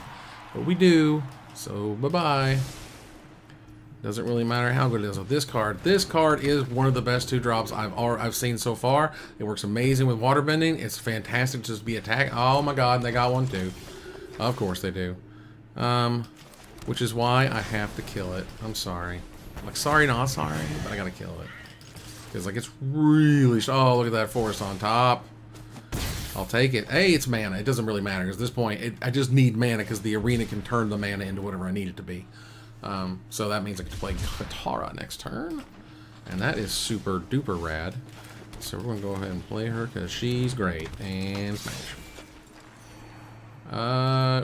But we do, so bye-bye. Doesn't really matter how good it is with this card. This card is one of the best 2-drops I've seen so far. It works amazing with waterbending. It's fantastic to just be attacked. Oh my god, they got one too. Of course they do. Which is why I have to kill it. I'm sorry. Like, sorry, not sorry, but I gotta kill it. Because, like, it's really... Oh, look at that forest on top. I'll take it. Hey, it's mana. It doesn't really matter. Because at this point, I just need mana because the arena can turn the mana into whatever I need it to be. So that means I get to play Katara next turn. And that is super duper rad. So we're going to go ahead and play her because she's great. And smash.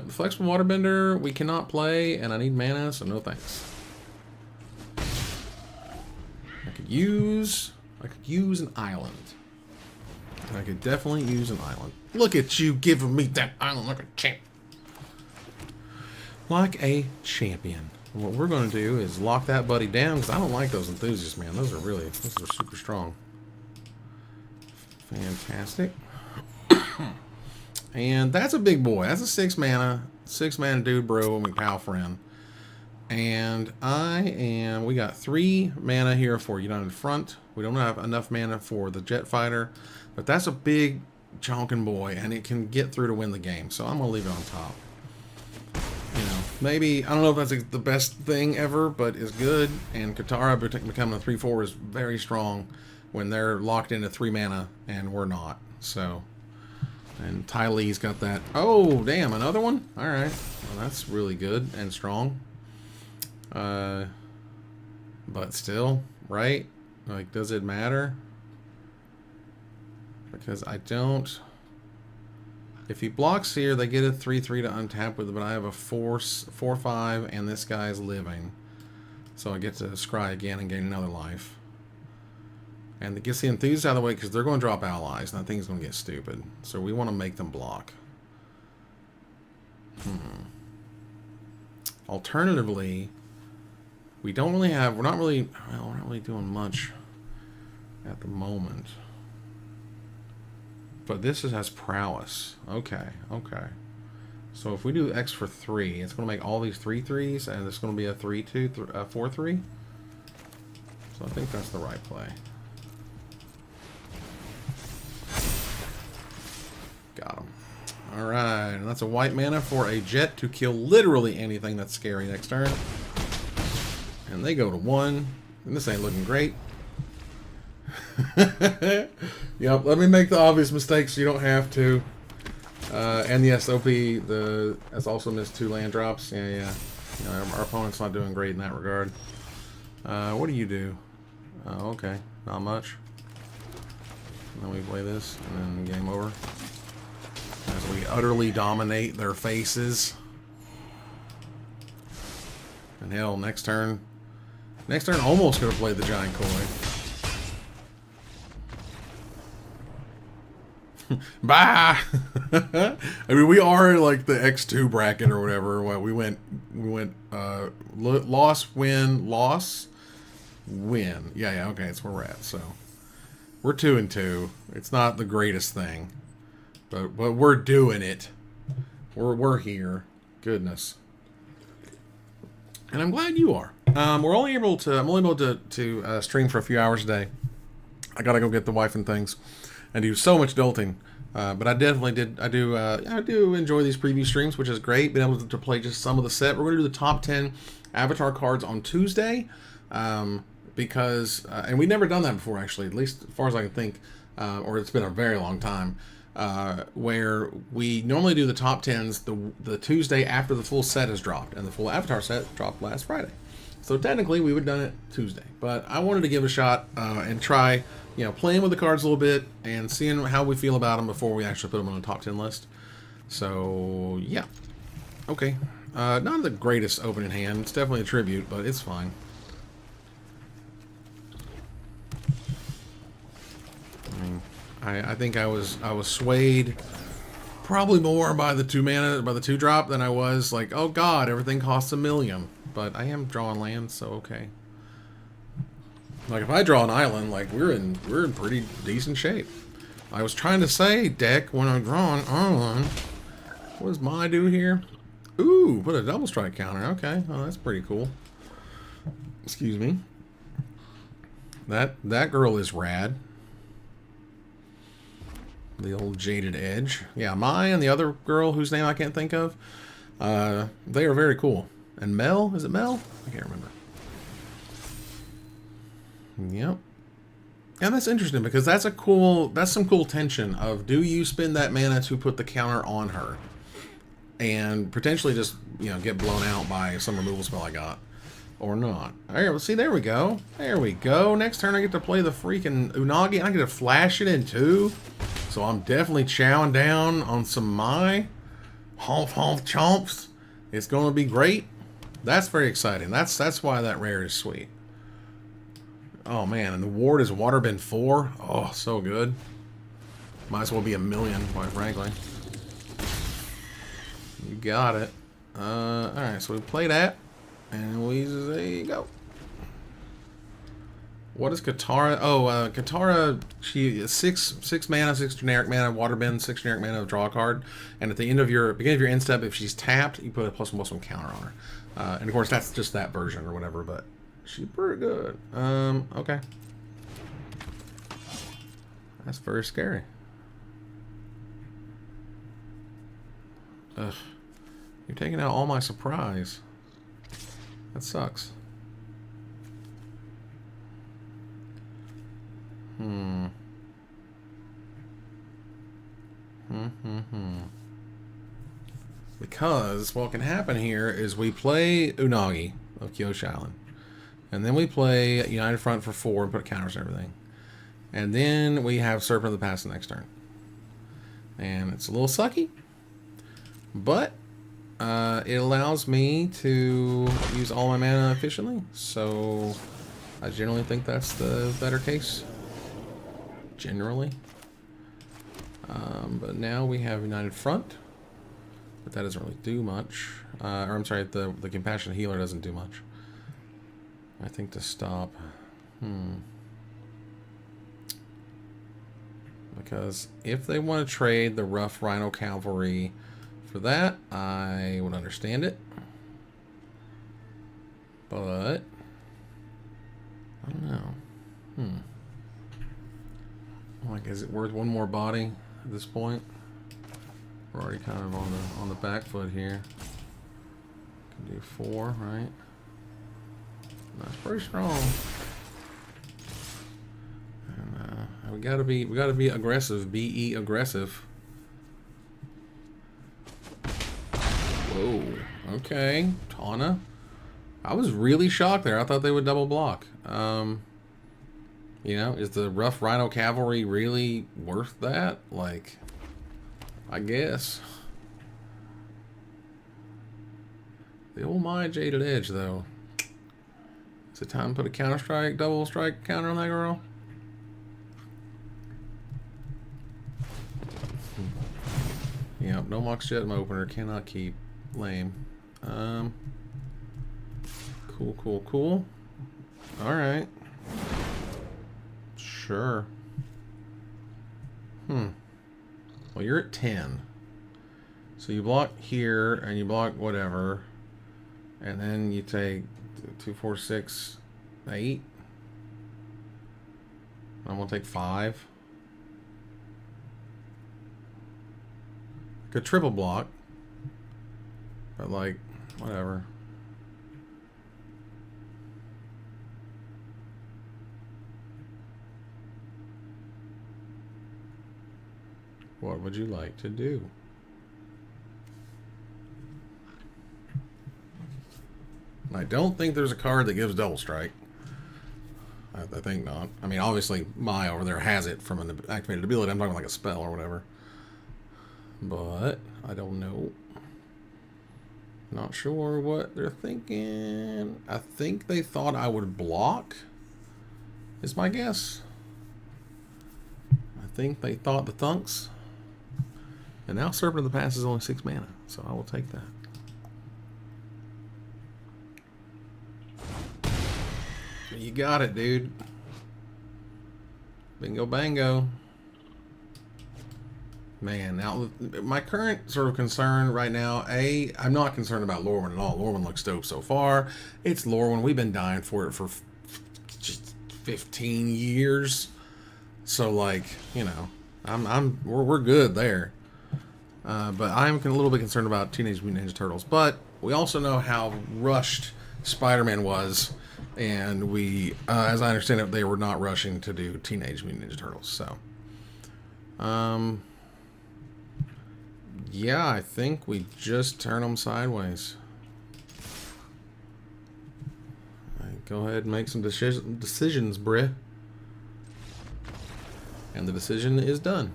Flexible Waterbender, we cannot play, and I need mana, so no thanks. I could use an island. I could definitely use an island. Look at you giving me that island like a champ. Like a champion. And what we're going to do is lock that buddy down, because I don't like those enthusiasts, man. Those are super strong. Fantastic. And that's a big boy. That's a 6 mana dude, bro, and pal friend. And we got 3 mana here for United Front. We don't have enough mana for the Jet Fighter, but that's a big chonkin' boy, and it can get through to win the game. So I'm gonna leave it on top. Maybe, I don't know if that's the best thing ever, but it's good. And Katara becoming a 3/4 is very strong when they're locked into 3 mana, and we're not. So, and Ty Lee's got that. Oh, damn, another one? All right, well, that's really good and strong. But still, right? Like, does it matter? Because I don't... If he blocks here, they get a 3/3 to untap with it, but I have a 4/5, and this guy's living. So I get to scry again and gain another life. And it gets the enthusiasts out of the way because they're going to drop allies, and I think it's going to get stupid. So we want to make them block. Alternatively... we're not really doing much at the moment. But this has prowess. Okay. So if we do X for 3, it's going to make all these 3/3s, and it's going to be a 3/2, 4/3. So I think that's the right play. Got him. Alright, and that's a white mana for a jet to kill literally anything that's scary next turn. And they go to 1. And this ain't looking great. Yep, let me make the obvious mistakes so you don't have to. And the SOP has also missed 2 land drops. Yeah. You know, our opponent's not doing great in that regard. What do you do? Oh, okay. Not much. And then we play this, and then game over. As we utterly dominate their faces. And hell, next turn almost could have played the giant koi. Bye. I mean, we are like the X2 bracket or whatever. Well, we went loss, win, loss, win. Yeah, okay, that's where we're at. So we're 2-2. It's not the greatest thing, but we're doing it. We're here. Goodness. And I'm glad you are. I'm only able to stream for a few hours a day. I gotta go get the wife and things. I do so much adulting, but I definitely did. I do enjoy these preview streams, which is great. Being able to play just some of the set. We're going to do the top 10 Avatar cards on Tuesday, because and we've never done that before, actually, at least as far as I can think, or it's been a very long time. Where we normally do the top 10s the Tuesday after the full set is dropped, and the full Avatar set dropped last Friday. So technically, we would have done it Tuesday, but I wanted to give it a shot and try. You know, playing with the cards a little bit and seeing how we feel about them before we actually put them on the top 10 list. So, yeah. Okay. Not the greatest opening hand. It's definitely a tribute, but it's fine. I mean, I think I was swayed probably more by the 2 drop than I was like, oh god, everything costs $1 million. But I am drawing land, so okay. Like, if I draw an island, like, we're in pretty decent shape. I was trying to say, deck, when I'm drawing island. What does my do here? Ooh, put a double strike counter. Okay, well, that's pretty cool. Excuse me. That girl is rad. The old Jaded Edge. Yeah, Mai and the other girl whose name I can't think of. They are very cool. And Mel? Is it Mel? I can't remember. Yep. And that's interesting because that's some cool tension of, do you spend that mana to put the counter on her and potentially just, you know, get blown out by some removal spell I got, or not. Alright, well, see, there we go. There we go. Next turn I get to play the freaking Unagi and I get to flash it in 2. So I'm definitely chowing down on some Mai. Honf chomps. It's going to be great. That's very exciting. That's why that rare is sweet. Oh man, and the ward is Waterbend 4. Oh, so good. Might as well be $1 million, quite frankly. You got it. Alright, so we play that. And there you go. What is Katara? Oh, Katara, she is 6 mana, 6 generic mana, Waterbend, 6 generic mana, draw a card. And at the end of beginning of your end step, if she's tapped, you put a +1/+1 counter on her. And of course, that's just that version or whatever, but she's pretty good. Okay. That's very scary. Ugh. You're taking out all my surprise. That sucks. Because what can happen here is we play Unagi of Kyoshi Island. And then we play United Front for 4 and put counters and everything. And then we have Serpent of the Past the next turn. And it's a little sucky. But it allows me to use all my mana efficiently. So I generally think that's the better case. Generally. But now we have United Front. But that doesn't really do much. Or I'm sorry, the Compassionate Healer doesn't do much. I think to stop. Because if they want to trade the Rough Rhino Cavalry for that, I would understand it. But I don't know. Like, is it worth one more body at this point? We're already kind of on the back foot here. Can do 4, right? That's pretty strong. And we gotta be aggressive. Be aggressive. Whoa. Okay, Tana. I was really shocked there. I thought they would double block. You know, is the rough Rhino Cavalry really worth that? Like, I guess. The old Maya Jaded Edge, though. Is it time to put a counter-strike, double strike counter on that girl? Yep, no Mox Jet opener. Cannot keep. Lame. Cool. Alright. Sure. Well, you're at 10. So you block here, and you block whatever. And then you take 2, 4, 6, 8. I'm going to take 5. Could triple block. But, like, whatever. What would you like to do? I don't think there's a card that gives double strike. I think not. I mean, obviously, Maya over there has it from an activated ability. I'm talking like a spell or whatever. But I don't know. Not sure what they're thinking. I think they thought I would block, is my guess. I think they thought the thunks. And now Serpent of the Past is only 6 mana, so I will take that. You got it, dude. Bingo bango. Man, now my current sort of concern right now, I'm not concerned about Lorwyn at all. Lorwyn looks dope so far. It's Lorwyn. We've been dying for it for just 15 years. So, like, you know, we're good there. But I'm a little bit concerned about Teenage Mutant Ninja Turtles. But we also know how rushed Spider-Man was, and we, as I understand it, they were not rushing to do Teenage Mutant Ninja Turtles. So, yeah, I think we just turn them sideways. Right, go ahead and make some decisions, bruh. And the decision is done.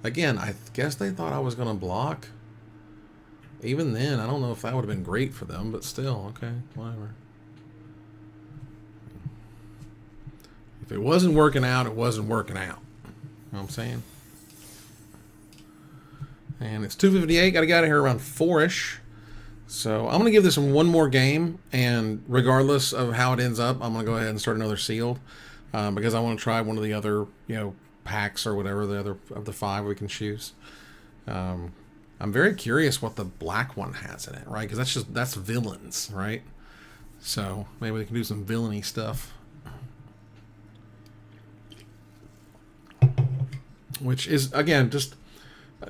Again, I guess they thought I was going to block. Even then, I don't know if that would have been great for them, but still, okay, whatever. If it wasn't working out, it wasn't working out. You know what I'm saying? And it's 2:58. Got to get out of here around 4-ish. So I'm going to give this one more game, and regardless of how it ends up, I'm going to go ahead and start another sealed, because I want to try one of the other, you know, packs or whatever, the other of the 5 we can choose. I'm very curious what the black one has in it, right? Because that's villains, right? So maybe we can do some villainy stuff. Which is, again, just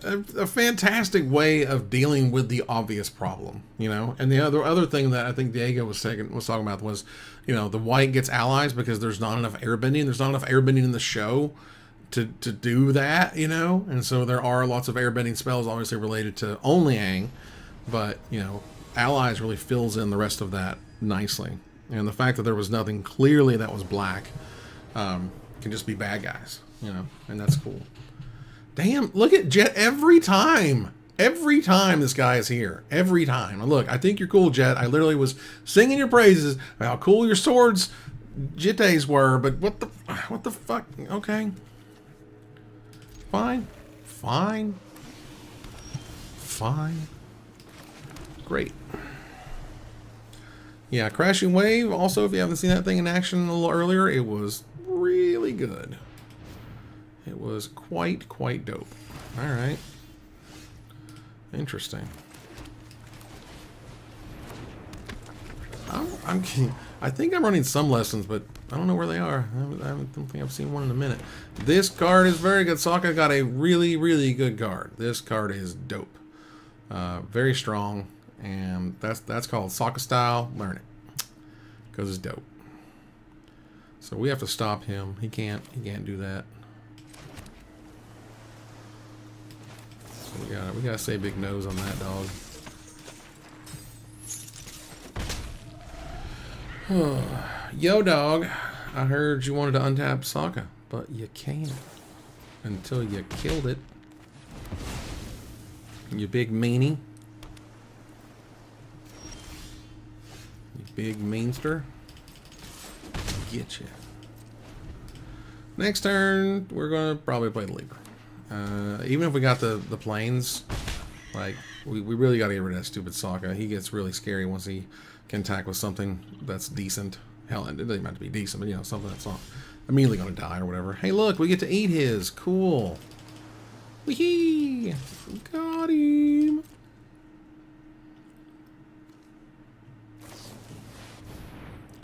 a fantastic way of dealing with the obvious problem, you know. And the other thing that I think Diego was talking about was, you know, the white gets allies because there's not enough airbending. There's not enough airbending in the show to do that, you know. And so there are lots of airbending spells, obviously related to only Aang, but you know, allies really fills in the rest of that nicely. And the fact that there was nothing clearly that was black can just be bad guys, you know, and that's cool. Damn, look at Jet every time. Every time this guy is here. Every time. And look, I think you're cool, Jet. I literally was singing your praises about how cool your swords Jittes were, but what the fuck? Okay. Fine. Great. Yeah, Crashing Wave. Also, if you haven't seen that thing in action a little earlier, it was really good. It was quite dope. All right. Interesting. I think I'm running some lessons, but I don't know where they are. I don't think I've seen one in a minute. This card is very good. Sokka got a really, really good card. This card is dope. Very strong, and that's called Sokka style. Learn it, because it's dope. So we have to stop him. He can't do that. So we gotta say big nose on that dog. Yo, dog. I heard you wanted to untap Sokka, but you can't until you killed it. You big meanie. You big meanster. Get you. Next turn, we're gonna probably play the Leaper. Even if we got the planes, like we really gotta get rid of that stupid Sokka. He gets really scary once he can attack with something that's decent. Hell, it doesn't have to be decent, but you know, something that's not immediately gonna die or whatever. Hey, look, we get to eat his. Cool. Wee-hee! Got him.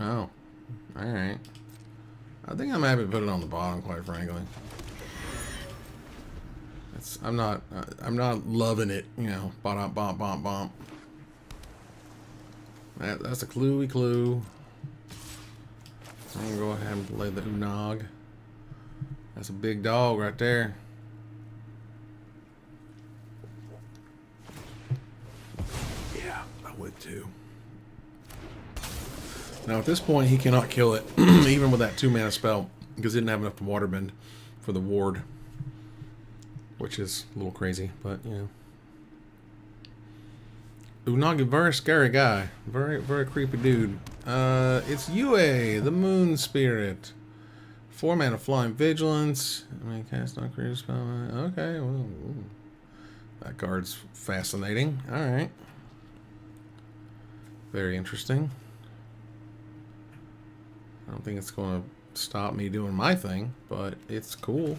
Oh, all right. I think I'm happy to put it on the bottom, quite frankly. I'm not loving it, you know. Bop, bop, bop, bop. That's a clue. I'm gonna go ahead and lay the Unog. That's a big dog right there. Yeah, I would too. Now at this point, he cannot kill it, even with that 2-mana spell, because he didn't have enough to waterbend for the ward, which is a little crazy, but you know. Unagi, very scary guy. Very, very creepy dude. It's Yue, the Moon Spirit. 4-mana Flying Vigilance. I mean, cast not creative spell. Okay, well, ooh. That card's fascinating. Alright. Very interesting. I don't think it's going to stop me doing my thing, but it's cool.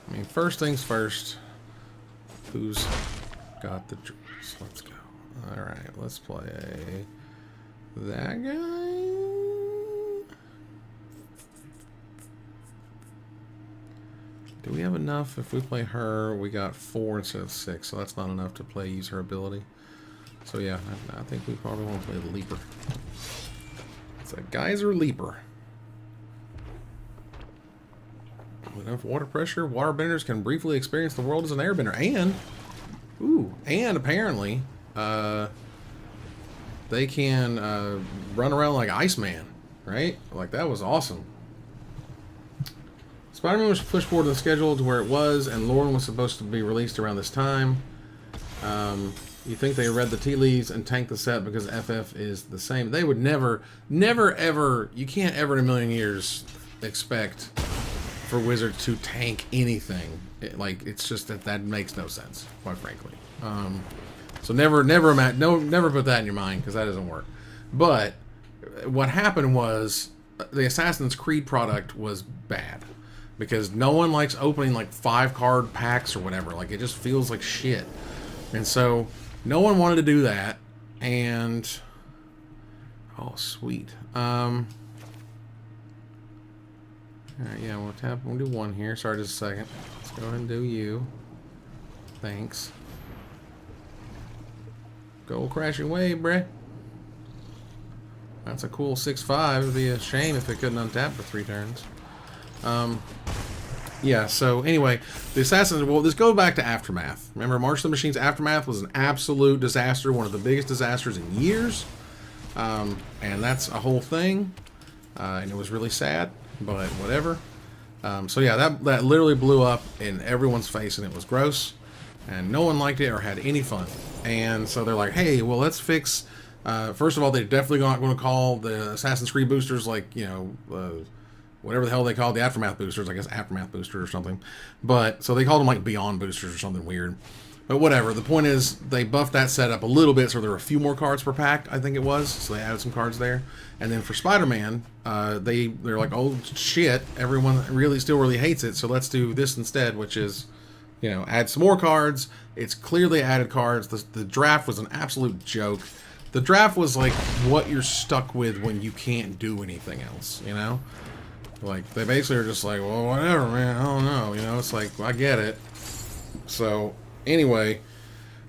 I mean, first things first. Who's got the... Let's go. Alright, let's play that guy. Do we have enough? If we play her, we got 4 instead of 6, so that's not enough to use her ability. So yeah, I think we probably want to play the Leaper. It's a Geyser Leaper. With enough water pressure, waterbenders can briefly experience the world as an airbender. And apparently, they can run around like Iceman, right? Like, that was awesome. Spider-Man was pushed forward in the schedule to where it was, and Lauren was supposed to be released around this time. You think they read the tea leaves and tanked the set because FF is the same. They would never, ever, you can't ever in a million years expect for Wizards to tank anything. It's just that makes no sense, quite frankly. So never put that in your mind, because that doesn't work. But what happened was the Assassin's Creed product was bad, because no one likes opening like 5-card packs or whatever. Like, it just feels like shit. And so no one wanted to do that. And oh, sweet. Alright, yeah, we'll do one here. Sorry, just a second. Let's go ahead and do you. Thanks. Go crashing away, bruh. That's a cool 6/5. It would be a shame if it couldn't untap for 3 turns. Yeah, so anyway, the Assassins, well, this goes back to Aftermath. Remember, March of the Machines Aftermath was an absolute disaster, one of the biggest disasters in years. And that's a whole thing. And it was really sad, but whatever. So yeah, that literally blew up in everyone's face, and it was gross. And no one liked it or had any fun. And so they're like, hey, well, let's fix... first of all, they're definitely not going to call the Assassin's Creed boosters, like, you know, whatever the hell they call the Aftermath boosters. I guess Aftermath booster or something. But, so they called them, like, Beyond boosters or something weird. But whatever. The point is, they buffed that setup a little bit, so there were a few more cards per pack, I think it was. So they added some cards there. And then for Spider-Man, they're like, oh, shit, everyone still really hates it, so let's do this instead, which is... You know, add some more cards. It's clearly added cards. The draft was an absolute joke. The draft was like what you're stuck with when you can't do anything else, you know? Like, they basically are just like, well, whatever, man, I don't know, you know? It's like, I get it. So, anyway,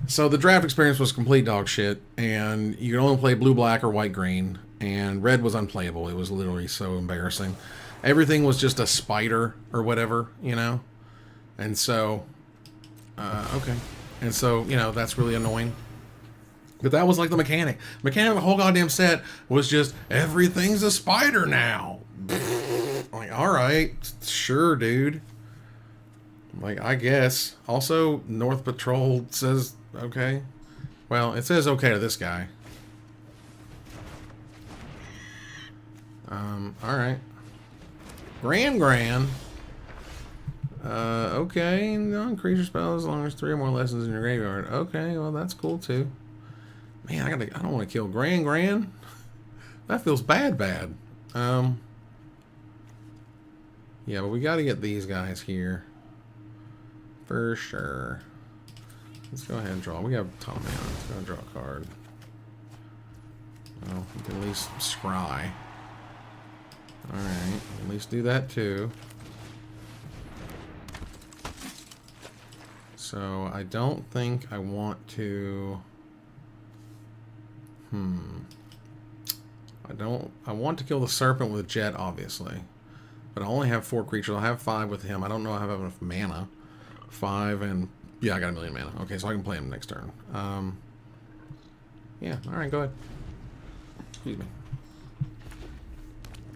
so the draft experience was complete dog shit, and you could only play blue, black, or white, green, and red was unplayable. It was literally so embarrassing. Everything was just a spider or whatever, you know? And so, okay. And so, you know, that's really annoying. But that was like the mechanic. Mechanic of the whole goddamn set was just, everything's a spider now. Like, alright, sure, dude. Like, I guess. Also, North Patrol says, okay. Well, it says okay to this guy. Alright. Gran. Okay. No, increase your spell as long as 3 or more lessons in your graveyard. Okay, well, that's cool, too. Man, I don't want to kill Gran. That feels bad. Yeah, but we got to get these guys here. For sure. Let's go ahead and draw. We have a ton of mana. Let's go and draw a card. Well, we can at least scry. Alright, at least do that too. So, I don't think I want to... I want to kill the serpent with Jet, obviously. But I only have 4 creatures. I'll have 5 with him. I don't know if I have enough mana. 5 and... Yeah, I got 1,000,000 mana. Okay, so I can play him next turn. Yeah, alright, go ahead. Excuse me.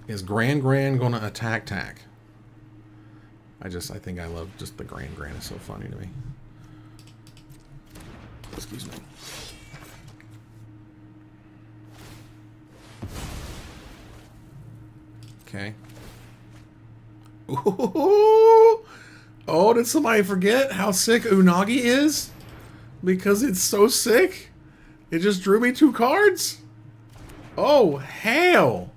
Is Gran going to attack? I think I love just the Gran. It's so funny to me. Excuse me. Okay. Ooh. Oh, did somebody forget how sick Unagi is? Because it's so sick? It just drew me 2 cards? Oh, hell!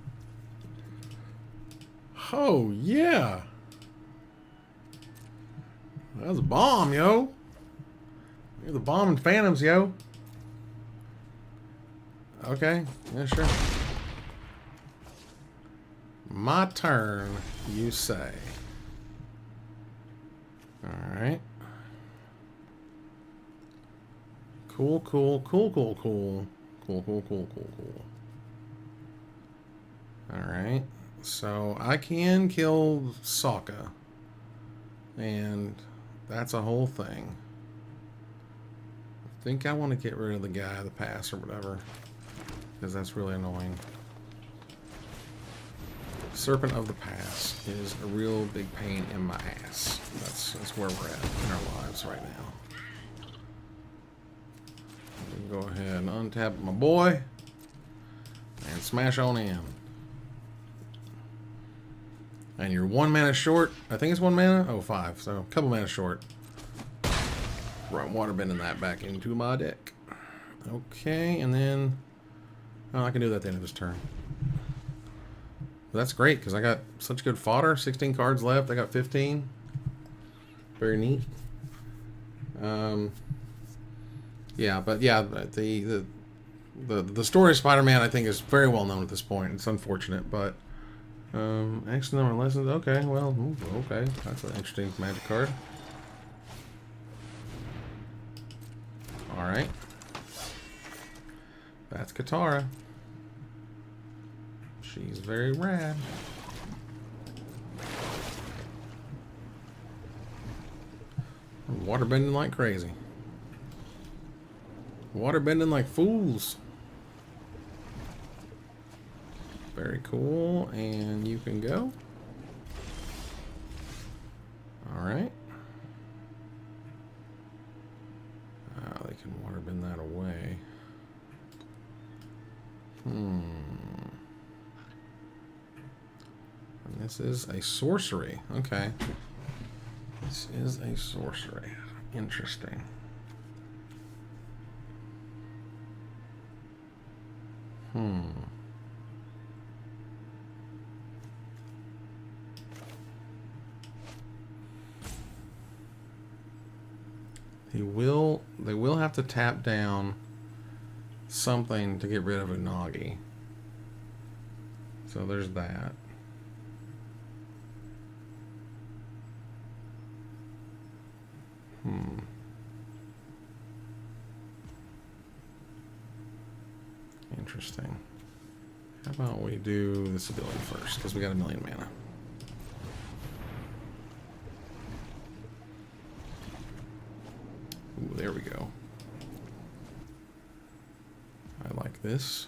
Oh, yeah. That was a bomb, yo. You're the bomb and phantoms, yo. Okay, yeah, sure. My turn, you say. Alright. Cool. Alright. So, I can kill Sokka. And that's a whole thing. I think I want to get rid of the guy, the pass or whatever. Because that's really annoying. Serpent of the Pass is a real big pain in my ass. That's where we're at in our lives right now. Go ahead and untap my boy and smash on in. And you're 1 mana short. I think it's 1 mana. Oh, 5. So a couple mana short. Right, water bending that back into my deck. Okay, and then I can do that at the end of this turn. That's great, because I got such good fodder. 16 cards left. I got 15. Very neat. Yeah, but yeah, the story of Spider-Man, I think, is very well known at this point. It's unfortunate, but X number of lessons. Okay, well, okay, that's an interesting magic card. All right, that's Katara. She's very rad. Water bending like crazy. Water bending like fools. Very cool. And you can go. Alright. They can water bend that away. And this is a sorcery. Okay. This is a sorcery. Interesting. They will have to tap down something to get rid of Unagi. So there's that. Interesting. How about we do this ability first, because we got 1,000,000 mana. Ooh, there we go. I like this.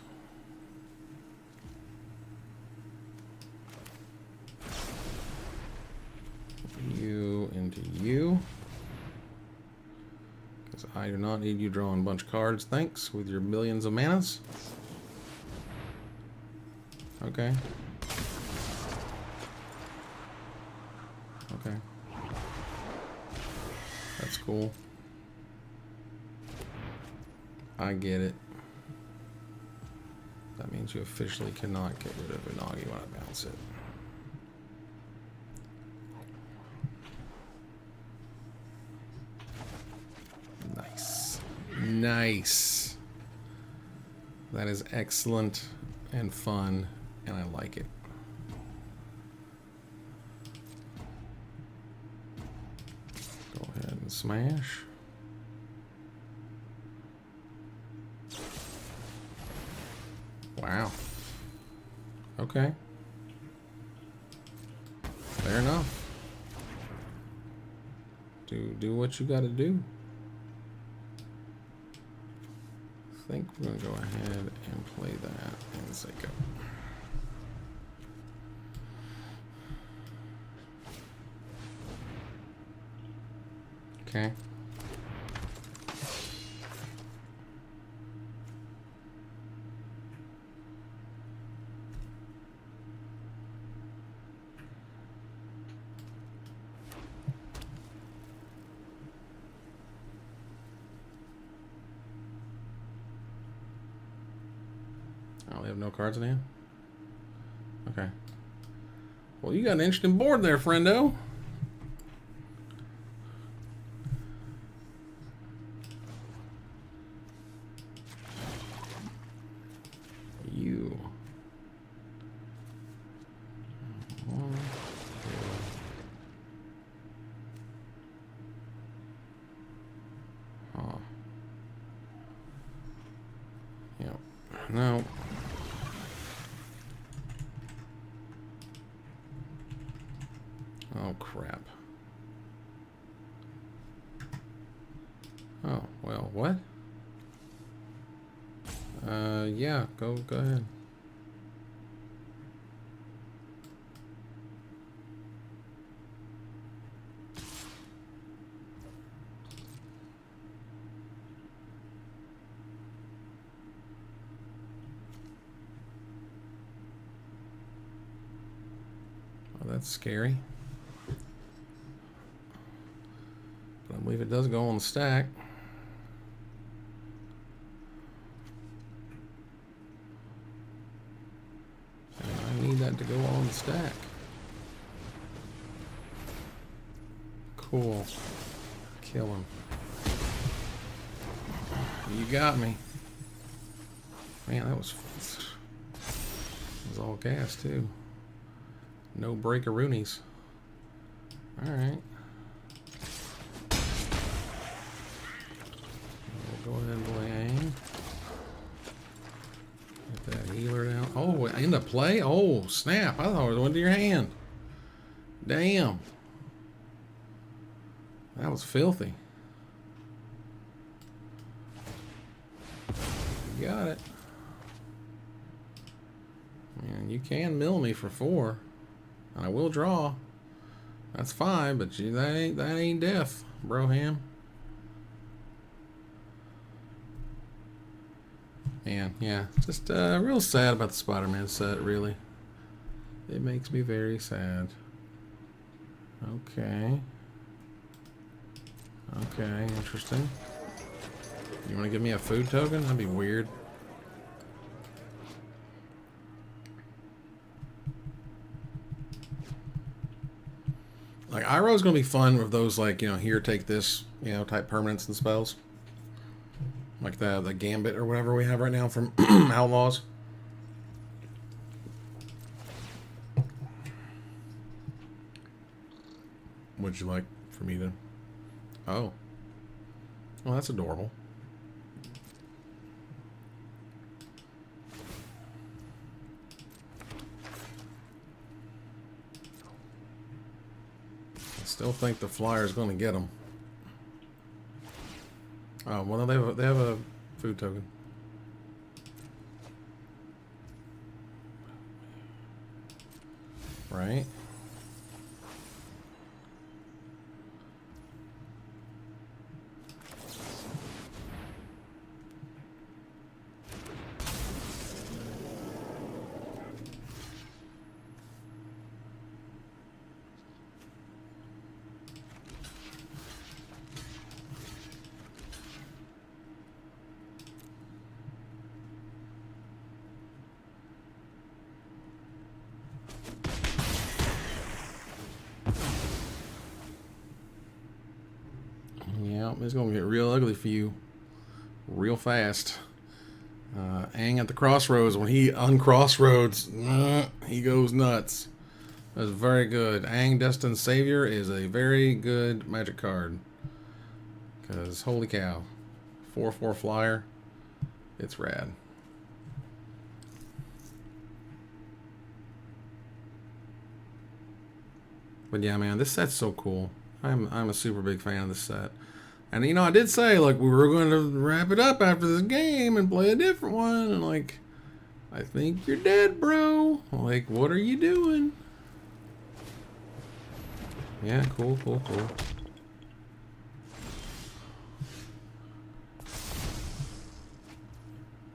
You into you. Because I do not need you drawing a bunch of cards, thanks, with your millions of manas. Okay. Okay. That's cool. I get it. That means you officially cannot get rid of Unagi when I bounce it. Nice. Nice. That is excellent and fun, and I like it. Go ahead and smash. Wow. Okay. Fair enough. Do what you gotta do. I think we're gonna go ahead and play that and say go. Okay. Oh, they have no cards in hand? Okay. Well, you got an interesting board there, friendo. You. One, two. Huh. Yep. No. Oh, crap. Oh, well, what? Yeah, go ahead. Oh, that's scary. But I believe it does go on the stack. That to go on the stack. Cool. Kill him. You got me. Man, that was all gas too. No breakaroonies. Alright. We'll go ahead and play. Get that healer down. Oh, into play? Oh, snap. I thought it went to your hand. Damn. That was filthy. You got it. Man, you can mill me for 4. And I will draw. That's fine, but that ain't death, Broham. Man, yeah, just real sad about the Spider-Man set, really. It makes me very sad. Okay. Okay, interesting. You want to give me a food token? That'd be weird. Like, Iroh's gonna be fun with those, like, you know, here, take this, you know, type permanents and spells. Like the Gambit or whatever we have right now from Outlaws. Would you like for me to... Oh. Well, that's adorable. I still think the Flyer's going to get them. Oh, well, they have a food token. Right? Yeah, it's going to get real ugly for you real fast. Aang at the crossroads, when he uncrossroads, he goes nuts. That's very good. Aang Destined Savior is a very good magic card. Because, holy cow. 4/4 flyer. It's rad. But yeah, man, this set's so cool. I'm a super big fan of this set. And, you know, I did say, like, we were going to wrap it up after this game and play a different one. And, like, I think you're dead, bro. Like, what are you doing? Yeah, cool.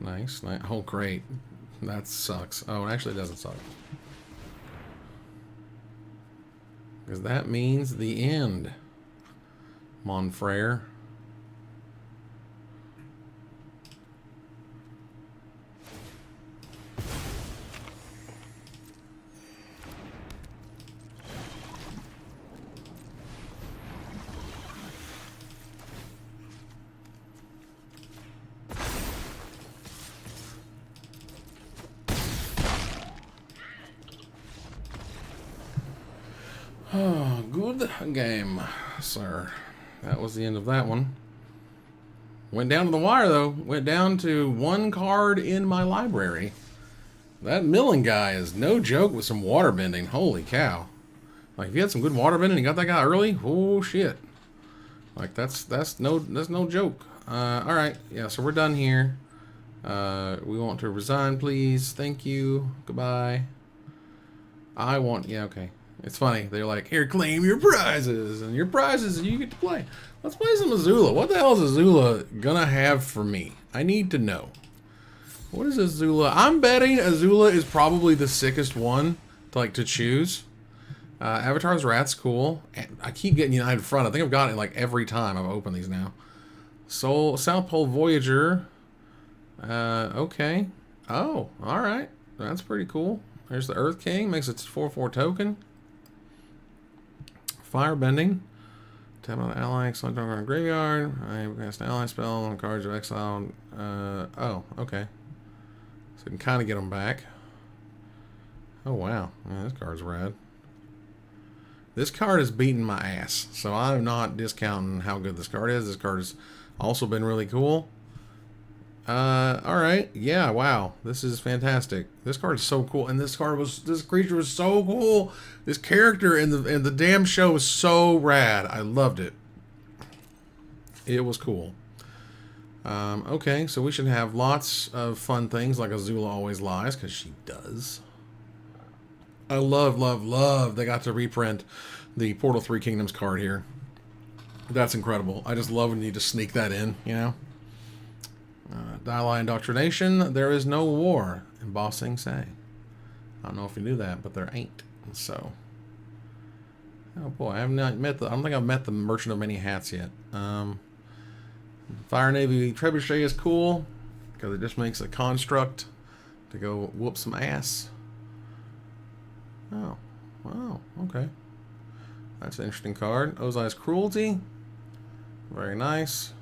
Nice. Oh, great. That sucks. Oh, it actually doesn't suck. Because that means the end. Monfrere. Oh, good game, sir. That was the end of that one. Went down to the wire, though. Went down to one card in my library. That Millen guy is no joke with some water bending. Holy cow. Like, if you had some good water bending and you got that guy early, oh, shit. Like, that's no joke. Alright, yeah, so we're done here. We want to resign, please. Thank you. Goodbye. Yeah, okay. It's funny. They're like, here, claim your prizes. And your prizes, you get to play. Let's play some Azula. What the hell is Azula gonna have for me? I need to know. What is Azula? I'm betting Azula is probably the sickest one to choose. Avatar's Rat's cool. And I keep getting United Front. I think I've got it like every time I've opened these now. South Pole Voyager. Okay. Oh, alright. That's pretty cool. There's the Earth King. Makes it 4/4 token. Firebending. Tap on an ally, select on a graveyard. I cast an ally spell on cards of exile. Oh, okay. So we can kind of get them back. Oh, wow. Yeah, this card's rad. This card is beating my ass, so I'm not discounting how good this card is. This card has also been really cool. Alright. Yeah, wow. This is fantastic. This card is so cool. And this creature was so cool. This character in the damn show was so rad. I loved it. It was cool. Okay, so we should have lots of fun things like Azula always lies, because she does. I love they got to reprint the Portal 3 Kingdoms card here. That's incredible. I just love when you just sneak that in, you know? Dialogue Indoctrination, there is no war in Ba Sing Se. I don't know if you knew that, but there ain't. So, oh boy, I have not met I don't think I've met the Merchant of Many Hats yet. Fire Navy Trebuchet is cool because it just makes a construct to go whoop some ass. Oh, wow, okay. That's an interesting card. Ozai's Cruelty, very nice.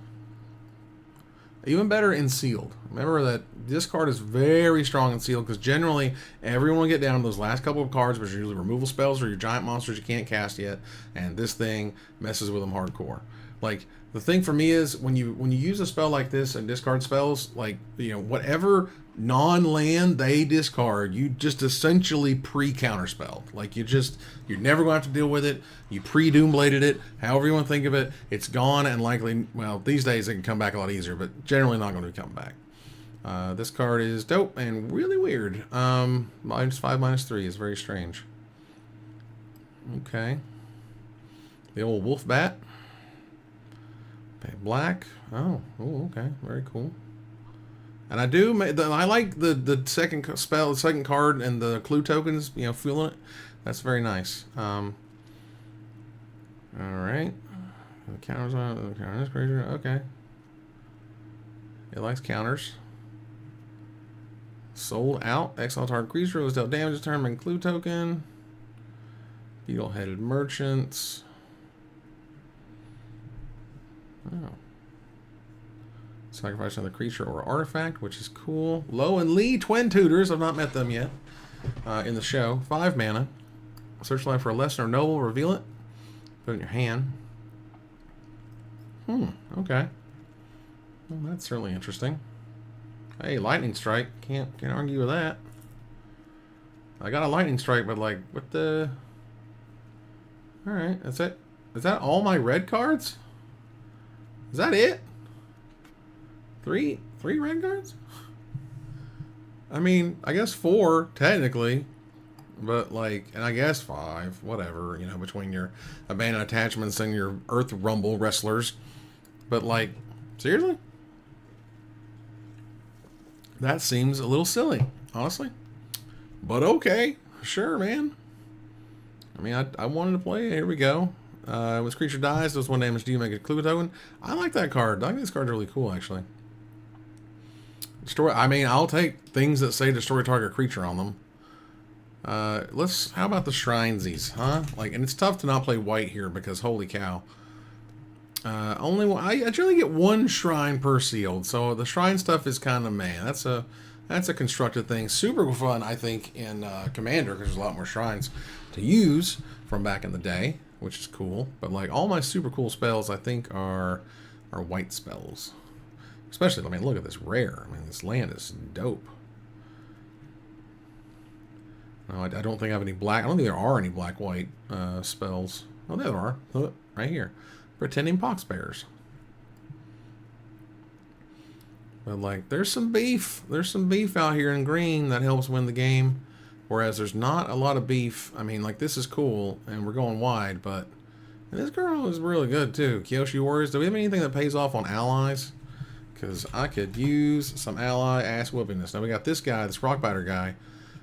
Even better in sealed. Remember that this card is very strong in sealed because generally everyone will get down to those last couple of cards, which are usually removal spells or your giant monsters you can't cast yet, and this thing messes with them hardcore. Like, the thing for me is when you use a spell like this and discard spells, like, you know, whatever non-land they discard, you just essentially pre-counterspelled. Like, you're never going to have to deal with it. You pre-Doombladed it, however you want to think of it. It's gone and likely, well, these days it can come back a lot easier, but generally not going to come back. This card is dope and really weird. -5, -3 is very strange. Okay. The old wolf bat. Pay black. Oh, okay. Very cool. And I like the second spell, the second card, and the clue tokens. You know, feeling it. That's very nice. All right. The counters on the counter this creature. Okay. It likes counters. Sold out. Exile target creature was dealt damage determined clue token. Beetle-headed merchants. Oh. Sacrifice another creature or artifact, which is cool. Low and Lee, twin tutors. I've not met them yet in the show. 5 mana. Search life for a lesser or noble. Reveal it. Put it in your hand. Okay. Well, that's certainly interesting. Hey, lightning strike. Can't argue with that. I got a lightning strike, but like, what the? All right, that's it. Is that all my red cards? Is that it? Three red cards? I mean, I guess 4 technically, but like, and I guess 5, whatever, you know, between your abandoned attachments and your Earth Rumble wrestlers. But like, seriously? That seems a little silly, honestly. But okay, sure, man. I mean, I wanted to play it. Here we go. When this creature dies, does 1 damage. Do you make a clue token? I like that card. I think this card's really cool, actually. I mean, I'll take things that say destroy target creature on them. How about the Shrinesies, huh? Like, and it's tough to not play white here because holy cow. I generally get 1 shrine per sealed, so the shrine stuff is kind of man. That's a constructed thing. Super fun, I think, in Commander because there's a lot more shrines to use from back in the day, which is cool. But like all my super cool spells, I think are white spells. Especially, I mean, look at this rare. I mean, this land is dope. No, I don't think I have any black. I don't think there are any black-white spells. Oh, there are. Look, right here. Pretending Pox Bears. But, like, there's some beef. There's some beef out here in green that helps win the game. Whereas there's not a lot of beef. I mean, like, this is cool, and we're going wide, but... And this girl is really good, too. Kyoshi Warriors. Do we have anything that pays off on allies? Because I could use some ally ass whoopiness. Now we got this guy, this Rock Rider guy,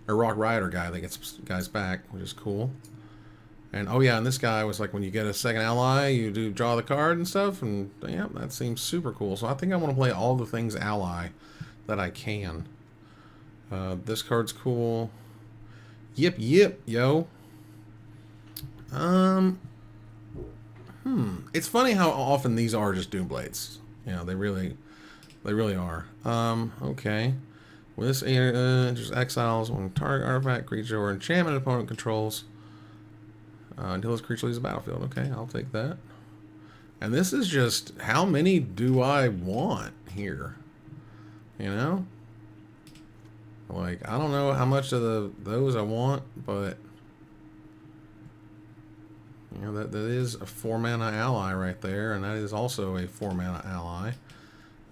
or Rock Rider guy that gets guys back, which is cool. And oh yeah, and this guy was like when you get a second ally, you do draw the card and stuff, and yeah, that seems super cool. So I think I want to play all the things ally that I can. This card's cool. Yip yip, yo. It's funny how often these are just Doomblades. You know, they really are. Okay. Well, this just exiles one target artifact, creature, or enchantment opponent controls until this creature leaves the battlefield. Okay, I'll take that. And this is just, how many do I want here? You know? Like, I don't know how much of those I want, but you know, that is a 4 mana ally right there, and that is also a 4 mana ally.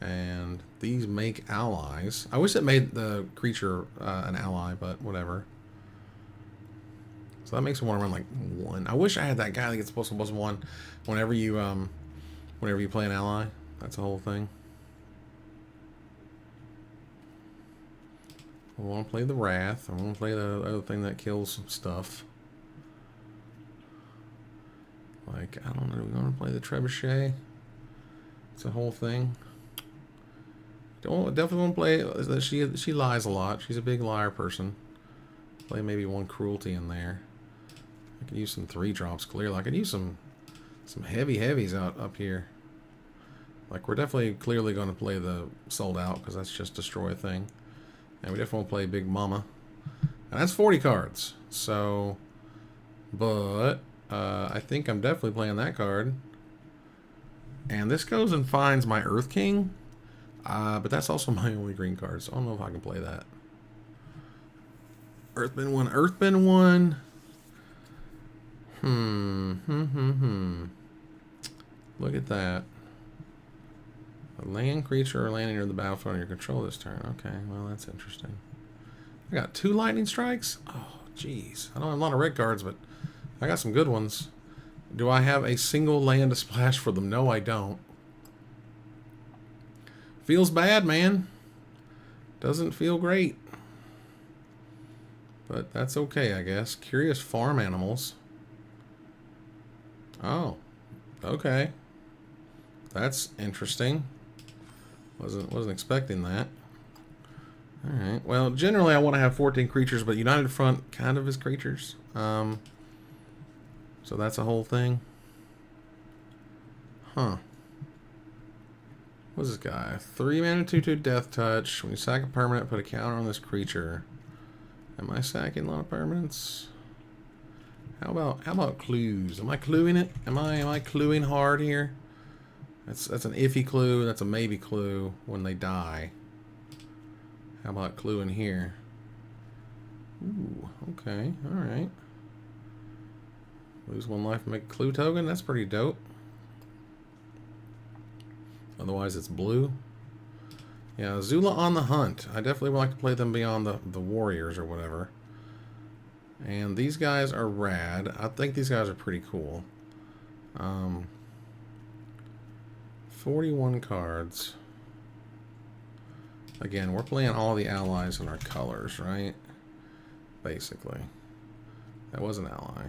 And these make allies. I wish it made the creature an ally, but whatever. So that makes me want to run like 1. I wish I had that guy that gets +1/+1 whenever you play an ally. That's the whole thing. I want to play the Wrath. I want to play the other thing that kills stuff. Like, I don't know. Do we want to play the Trebuchet? It's a whole thing. Definitely want to play. She lies a lot. She's a big liar person. Play maybe 1 cruelty in there. I could use some 3 drops clearly. I could use some heavy heavies up here. Like, we're definitely clearly going to play the sold out because that's just destroy thing. And we definitely want to play Big Mama. And that's 40 cards. So, but I think I'm definitely playing that card. And this goes and finds my Earth King. But that's also my only green card, so I don't know if I can play that. Earthbend 1, Earthbend 1. Look at that. A land creature or landing near the battlefield under your control this turn. Okay, well, that's interesting. I got 2 lightning strikes? Oh, jeez. I don't have a lot of red cards, but I got some good ones. Do I have a single land to splash for them? No, I don't. Feels bad, man. Doesn't feel great. But that's okay, I guess. Curious farm animals. Oh, okay. That's interesting. Wasn't expecting that. Alright, well, generally I want to have 14 creatures, but United Front kind of is creatures. So that's a whole thing. Huh. What's this guy? 3 mana, 2/2 Death Touch. When you sack a permanent, put a counter on this creature. Am I sacking a lot of permanents? How about clues? Am I cluing it? Am I cluing hard here? That's an iffy clue. That's a maybe clue when they die. How about cluing here? Ooh, okay, alright. Lose 1 life and make a clue token? That's pretty dope. Otherwise it's blue. Yeah, Zula on the Hunt. I definitely would like to play them beyond the warriors or whatever. And these guys are rad. I think these guys are pretty cool. 41 cards. Again, we're playing all the allies in our colors, right? Basically. That was an ally.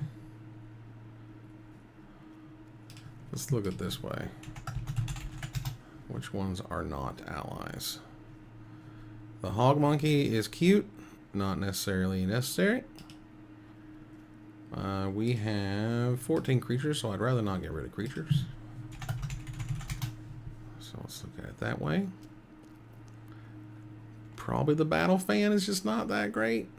Let's look at it this way. Which ones are not allies? The Hog Monkey is cute. Not necessarily necessary. We have 14 creatures, so I'd rather not get rid of creatures. So let's look at it that way. Probably the Battle Fan is just not that great.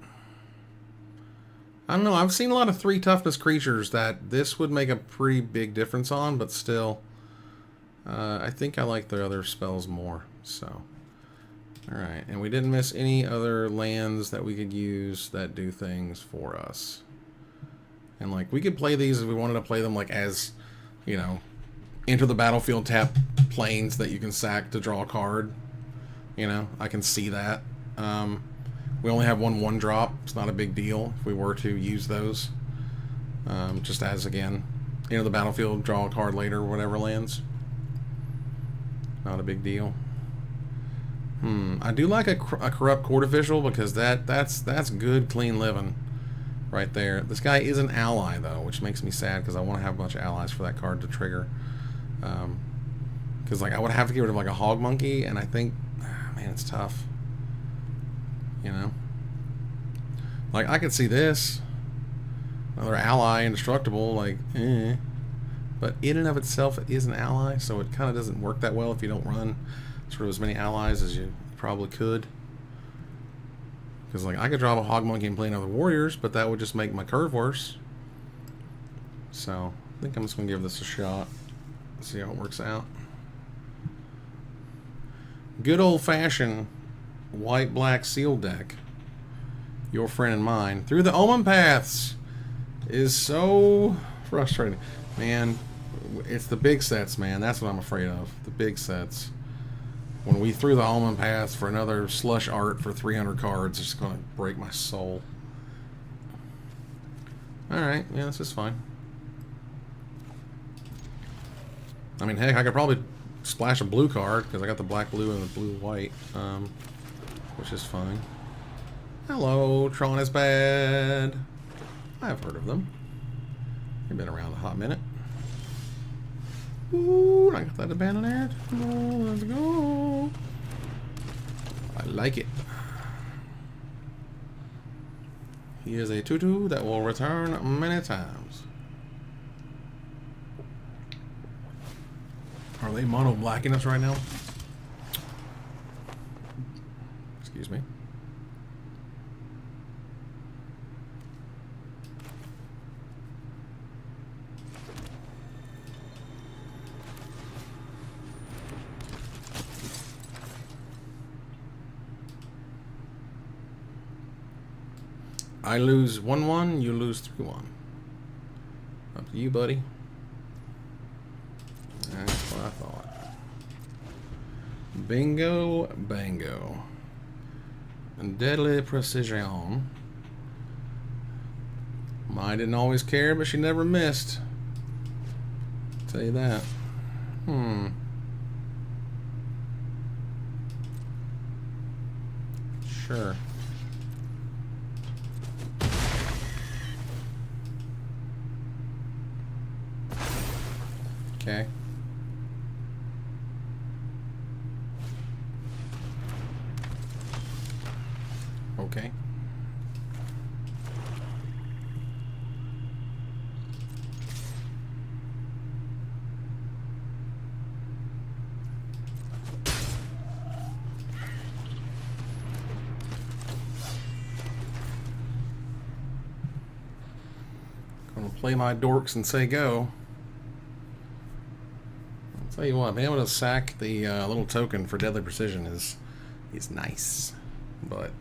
I don't know. I've seen a lot of 3 toughness creatures that this would make a pretty big difference on, but still, I think I like the other spells more. So, alright. And we didn't miss any other lands that we could use that do things for us. And, like, we could play these if we wanted to play them, like, as, you know, enter the battlefield, tap planes that you can sack to draw a card. You know, I can see that. We only have 1 drop. It's not a big deal if we were to use those. Just as, again, enter the battlefield, draw a card later, whatever lands. Not a big deal. I do like a Corrupt Court Official because that's good, clean living. Right there. This guy is an ally, though, which makes me sad because I want to have a bunch of allies for that card to trigger. Because, like, I would have to get rid of, like, a Hog Monkey, and I think, man, it's tough. You know? Like, I could see this. Another ally, indestructible, like, eh. But in and of itself, it is an ally, so it kind of doesn't work that well if you don't run sort of as many allies as you probably could. Because, like, I could drop a Hog Monkey and play another Warriors, but that would just make my curve worse. So, I think I'm just going to give this a shot. See how it works out. Good old-fashioned white-black seal deck. Your friend and mine. Through the Omen Paths is so frustrating. Man, it's the big sets, man. That's what I'm afraid of. The big sets. When we threw the Omen Paths for another slush art for 300 cards, it's just going to break my soul. Alright, yeah, this is fine. I mean, heck, I could probably splash a blue card, because I got the black, blue, and the blue, white, which is fine. Hello, Tron is bad. I've heard of them. They've been around a hot minute. Ooh, I got that abandoned. Oh, let's go. I like it. He is a 2/2 that will return many times. Or they mono blacking us right now? Excuse me. I lose 1-1, you lose 3-1. Up to you, buddy. That's what I thought. Bingo, bango. And deadly precision. Mine didn't always care, but she never missed. I'll tell you that. Sure. Okay. Okay. Gonna play my dorks and say go. I'll tell you what, being able to sack the little token for deadly precision is nice, but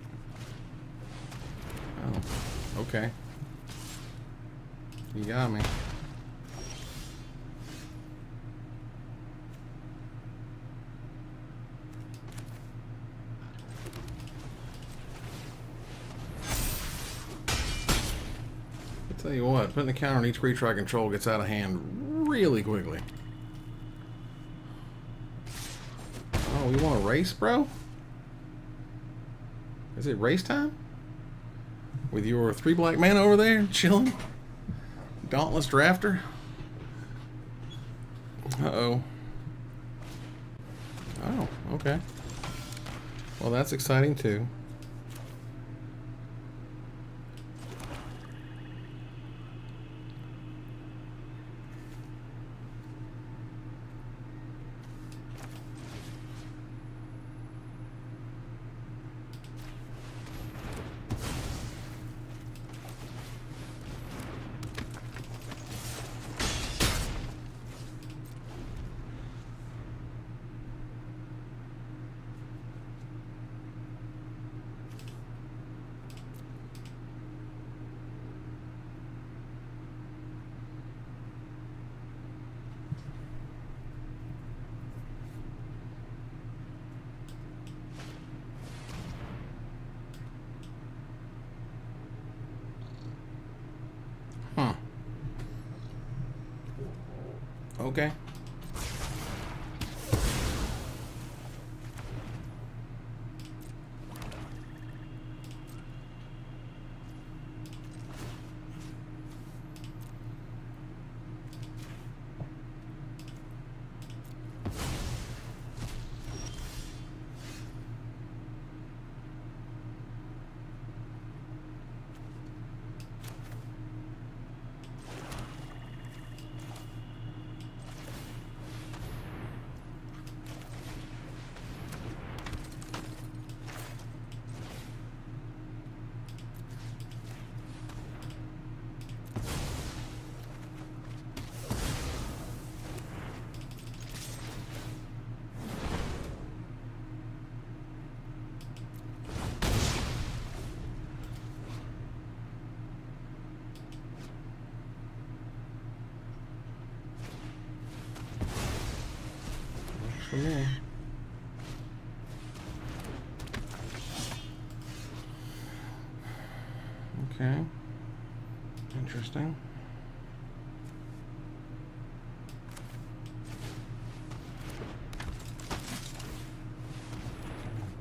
oh, okay, you got me. I'll tell you what, putting the counter on each creature I control gets out of hand really quickly. Oh, you want to race, bro? Is it race time? With your 3 black mana over there, chilling? Dauntless Drafter? Uh-oh. Oh, okay. Well, that's exciting, too. Huh. Okay. For me. Okay. Interesting.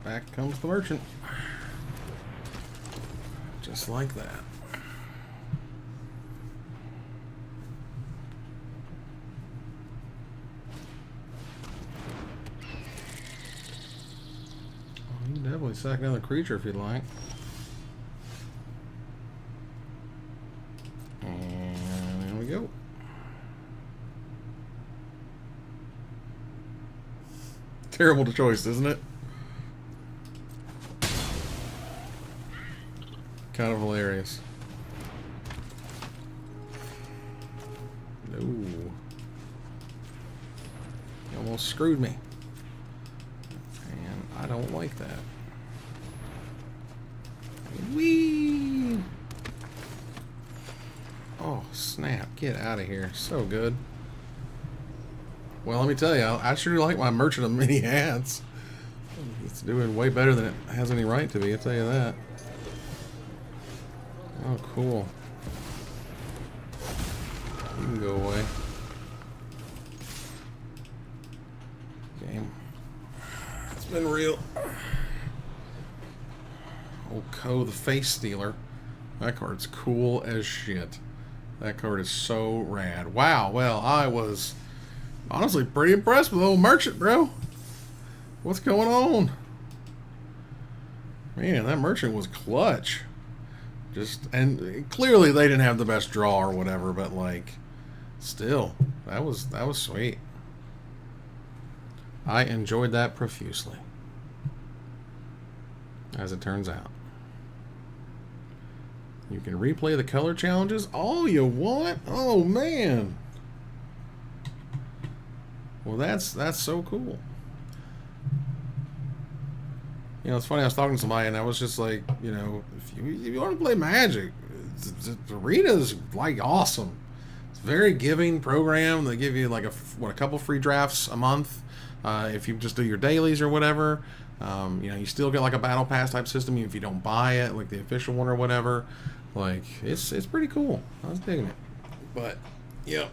Back comes the merchant. Just like that. You can definitely sack another creature if you'd like. And there we go. terrible choice, isn't it? Kind of hilarious. No. You almost screwed me. And I don't like that. Whee! Oh, snap. Get out of here. So good. Well, let me tell you, I sure like my Merchant of Many Hats. It's doing way better than it has any right to be, I'll tell you that. Oh, cool. You can go away. Game. It's been real. Old Ko, the Face Stealer. That card's cool as shit. That card is so rad. Wow, well, I was honestly pretty impressed with old Merchant, bro. What's going on? Man, that Merchant was clutch. And clearly they didn't have the best draw or whatever, but like, still, that was sweet. I enjoyed that profusely, as it turns out. You can replay the color challenges. Oh, you want? Oh man. Well, that's so cool. You know, it's funny. I was talking to somebody, and I was just like, you know, if you want to play Magic, the arena's like awesome. It's a very giving program. They give you like a couple free drafts a month if you just do your dailies or whatever. You know, you still get like a battle pass type system even if you don't buy it, like the official one or whatever. Like it's pretty cool. I was digging it. But yep.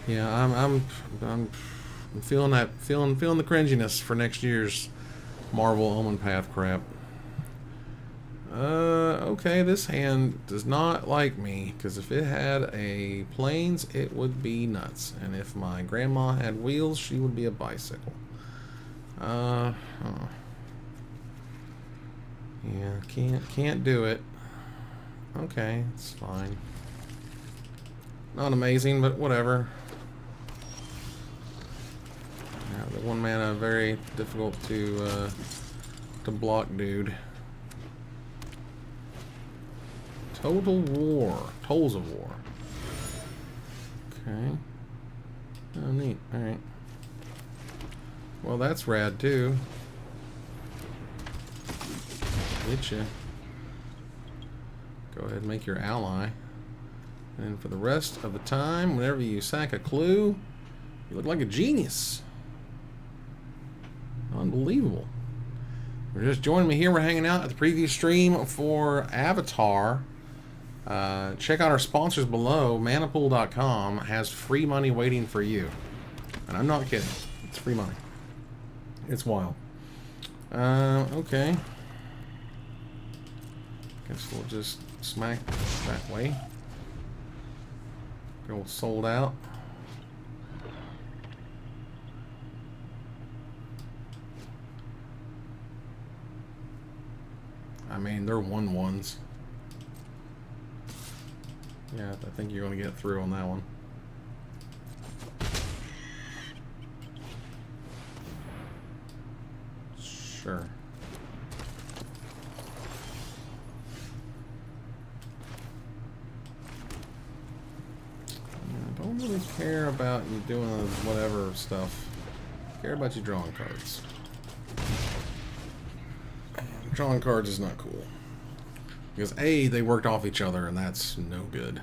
Yeah, I'm feeling the cringiness for next year's Marvel Omen Path crap. Okay, this hand does not like me, because if it had a planes, it would be nuts. And if my grandma had wheels, she would be a bicycle. Oh. Yeah, can't do it. Okay, it's fine. Not amazing, but whatever. Yeah, the one mana, very difficult to block dude. Total War. Tolls of War. Okay. Oh, neat. Alright. Well, that's rad, too. Get you. Go ahead and make your ally. And for the rest of the time, whenever you sack a clue, you look like a genius. Unbelievable. You're just joining me here. We're hanging out at the preview stream for Avatar. Check out our sponsors below. Manapool.com has free money waiting for you. And I'm not kidding. It's free money. It's wild. Okay. Guess we'll just smack that way. Go sold out. I mean, they're 1/1s. Yeah, I think you're going to get through on that one. Sure. I don't really care about you doing whatever stuff. I care about you drawing cards. Drawing cards is not cool. Because A, they worked off each other, and that's no good.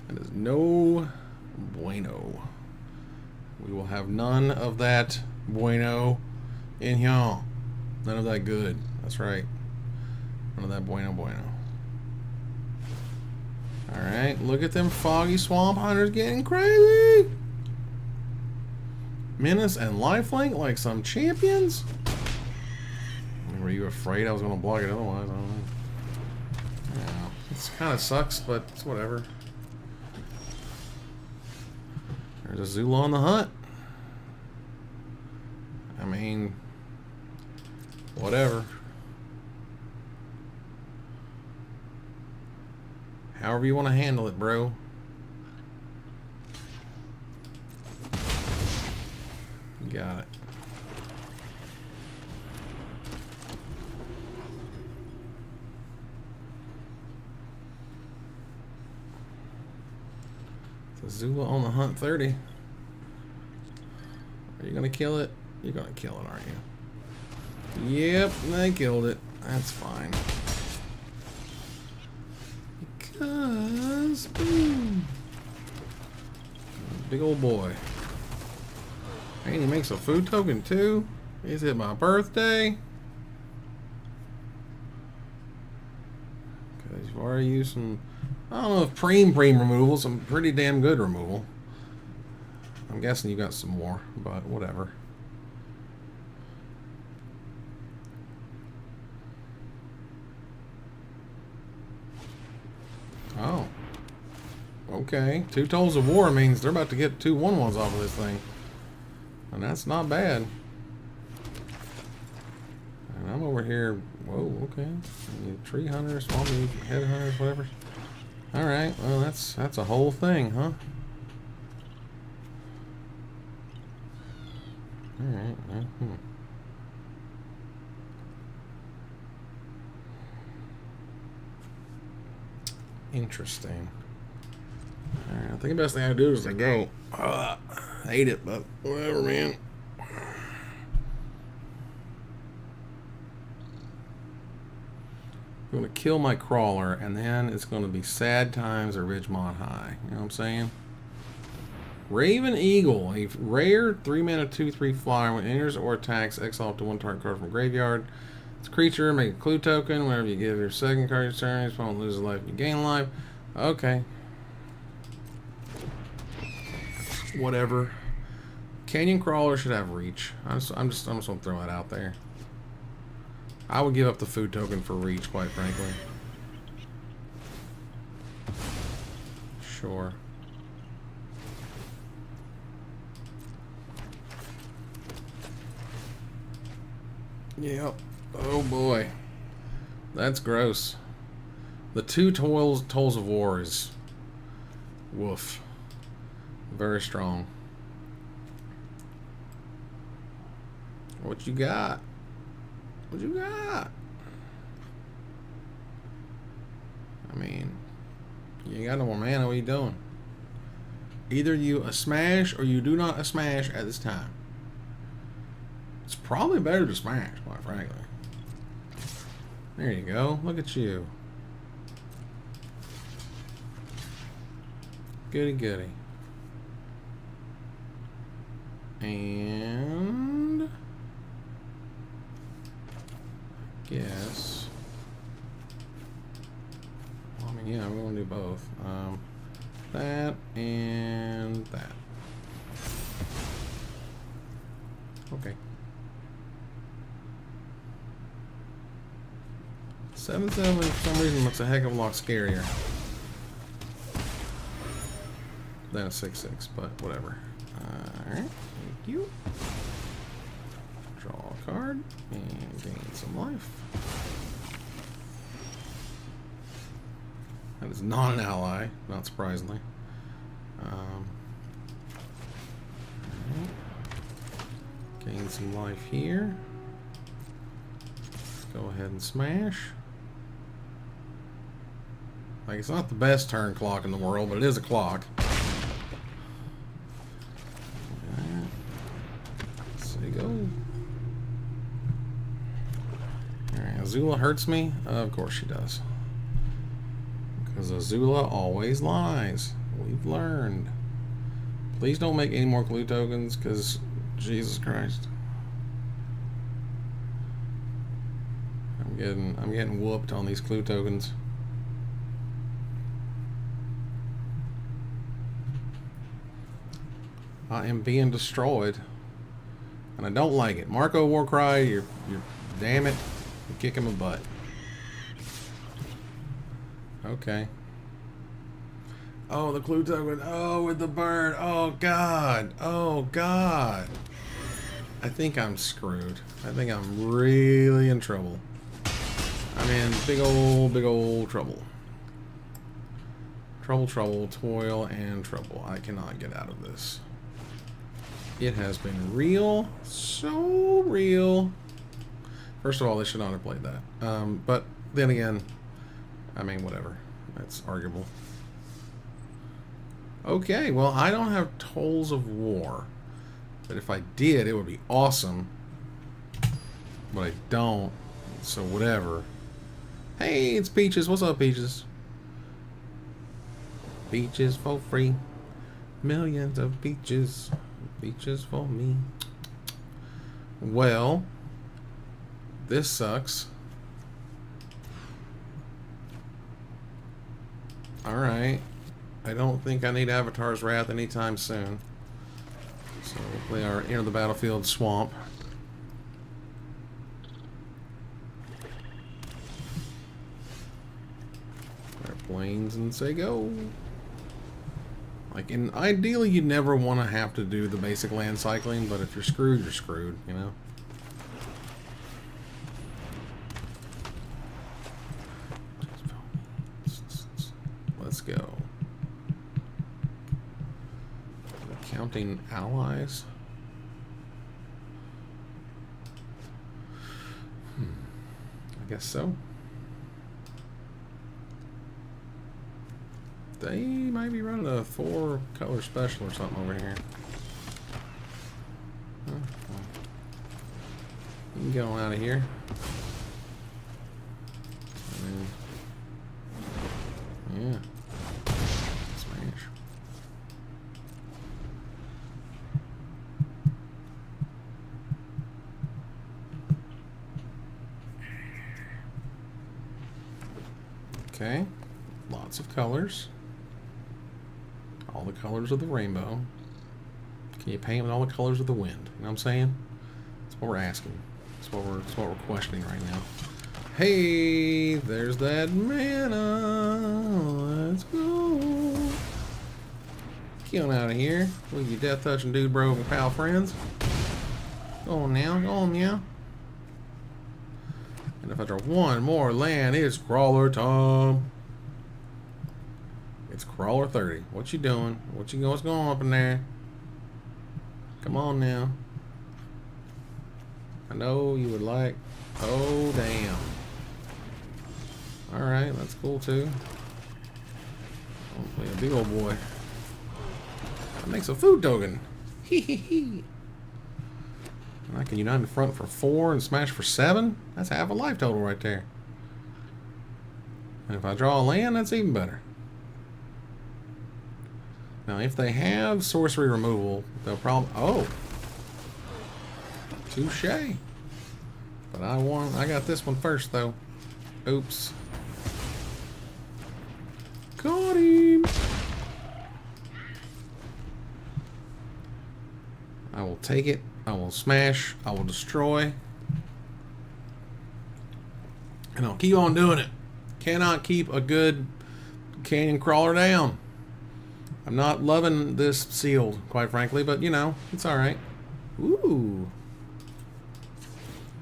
That is no bueno. We will have none of that bueno in here. None of that good. That's right. None of that bueno. Alright, look at them foggy swamp hunters getting crazy. Menace and lifelink like some champions. I mean, were you afraid I was going to block it otherwise? I don't know. Yeah, it kind of sucks, but it's whatever. There's a Zula on the hunt. I mean, whatever. However you want to handle it, bro. Got it. Azula on the hunt 30. Are you gonna kill it? You're gonna kill it, aren't you? Yep, they killed it. That's fine. Because boom. Big old boy. And he makes a food token too. Is it my birthday? Because you've already used some, I don't know if preem removal, some pretty damn good removal. I'm guessing you got some more, but whatever. Oh. Okay. 2 Tolls of War means they're about to get 2 1/1s off of this thing. And that's not bad. And I'm over here. Whoa, okay. Tree hunters, swampy head hunters, whatever. Alright, well that's a whole thing, huh? Alright, Interesting. Alright, I think the best thing I can do is to go. I hate it, but whatever, man. I'm going to kill my crawler, and then it's going to be sad times at Ridgemont High. You know what I'm saying? Raven Eagle, a rare 3-mana 2/3 flyer. When it enters or attacks, exile up to 1 target card from graveyard. It's a creature, make a clue token. Whenever you give your second card your turn, your opponent loses life, you gain life. Okay. Whatever. Canyon Crawler should have reach. I'm just gonna throw that out there. I would give up the food token for reach, quite frankly. Sure. Yep. Oh boy. That's gross. The 2 Tolls of War is woof. Very strong. What you got? What you got? I mean, you ain't got no more mana. What are you doing? Either you a smash or you do not a smash at this time. It's probably better to smash, quite frankly. There you go. Look at you. Goody goody. And guess. Well, I mean, yeah, we're gonna do both. That and that. Okay. 7/7 for some reason looks a heck of a lot scarier than a 6/6, but whatever. Alright, thank you. Draw a card and gain some life. That is not an ally, not surprisingly. Gain some life here. Let's go ahead and smash. Like, it's not the best turn clock in the world, but it is a clock. So you go. Alright, Azula hurts me? Of course she does. Because Azula always lies. We've learned. Please don't make any more clue tokens, because Jesus Christ. I'm getting whooped on these clue tokens. I am being destroyed, and I don't like it. Marco Warcry, you're damn it, you're kicking my butt. Okay. Oh, the clue token. Oh, with the bird. Oh God. Oh God. I think I'm screwed. I think I'm really in trouble. I'm in big old trouble. Trouble, toil, and trouble. I cannot get out of this. It has been real. So real. First of all, they should not have played that. But then again, I mean, whatever. That's arguable. Okay, well, I don't have Tolls of War. But if I did, it would be awesome. But I don't. So whatever. Hey, it's Peaches. What's up, Peaches? Peaches for free. Millions of peaches. Peaches for me. Well, this sucks. Alright. I don't think I need Avatar's Wrath anytime soon. So we'll play our Enter the Battlefield Swamp. Our planes and say go. Like, ideally you never want to have to do the basic land cycling, but if you're screwed, you know? Let's go. Counting allies. I guess so. They might be running a 4-color special or something over here. Huh, well, you can get on out of here. Yeah. Smash. Okay. Lots of colors. All the colors of the rainbow. Can you paint with all the colors of the wind? You know what I'm saying? That's what we're asking. That's what we're questioning right now. Hey, there's that mana. Let's go. Get on out of here. With you death touching dude bro and pal friends. Go on now, go on now. And if I draw one more land, it's crawler time. It's crawler 30. What you doing? What's going on up in there? Come on now. I know you would like. Oh damn. Alright, that's cool too. I'll play a big old boy. That makes a food token. Hee hee hee. And I can unite in front for 4 and smash for 7? That's half a life total right there. And if I draw a land, that's even better. Now, if they have sorcery removal, they'll probably... Oh! Touché. But I got this one first, though. Oops. Got him! I will take it. I will smash. I will destroy. And I'll keep on doing it. Cannot keep a good canyon crawler down. I'm not loving this sealed, quite frankly, but you know, it's alright. Ooh.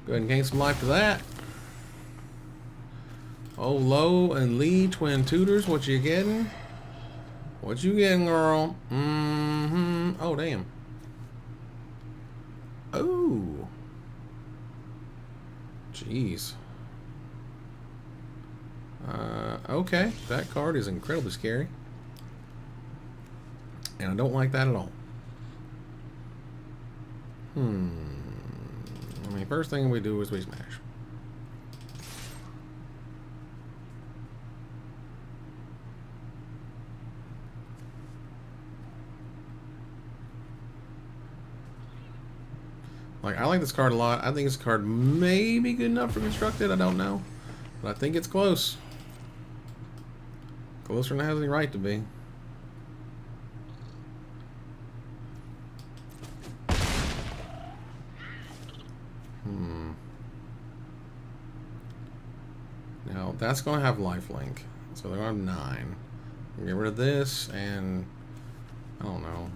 Go ahead and gain some life to that. Oh, Low and Lee, twin tutors, what you getting? What you getting, girl? Mm-hmm. Oh, damn. Oh. Jeez. Okay. That card is incredibly scary. And I don't like that at all. I mean, first thing we do is we smash. Like, I like this card a lot. I think this card may be good enough for Constructed. I don't know. But I think it's close. Closer than it has any right to be. Now, that's going to have lifelink. So they're going to have 9. Get rid of this and, I don't know,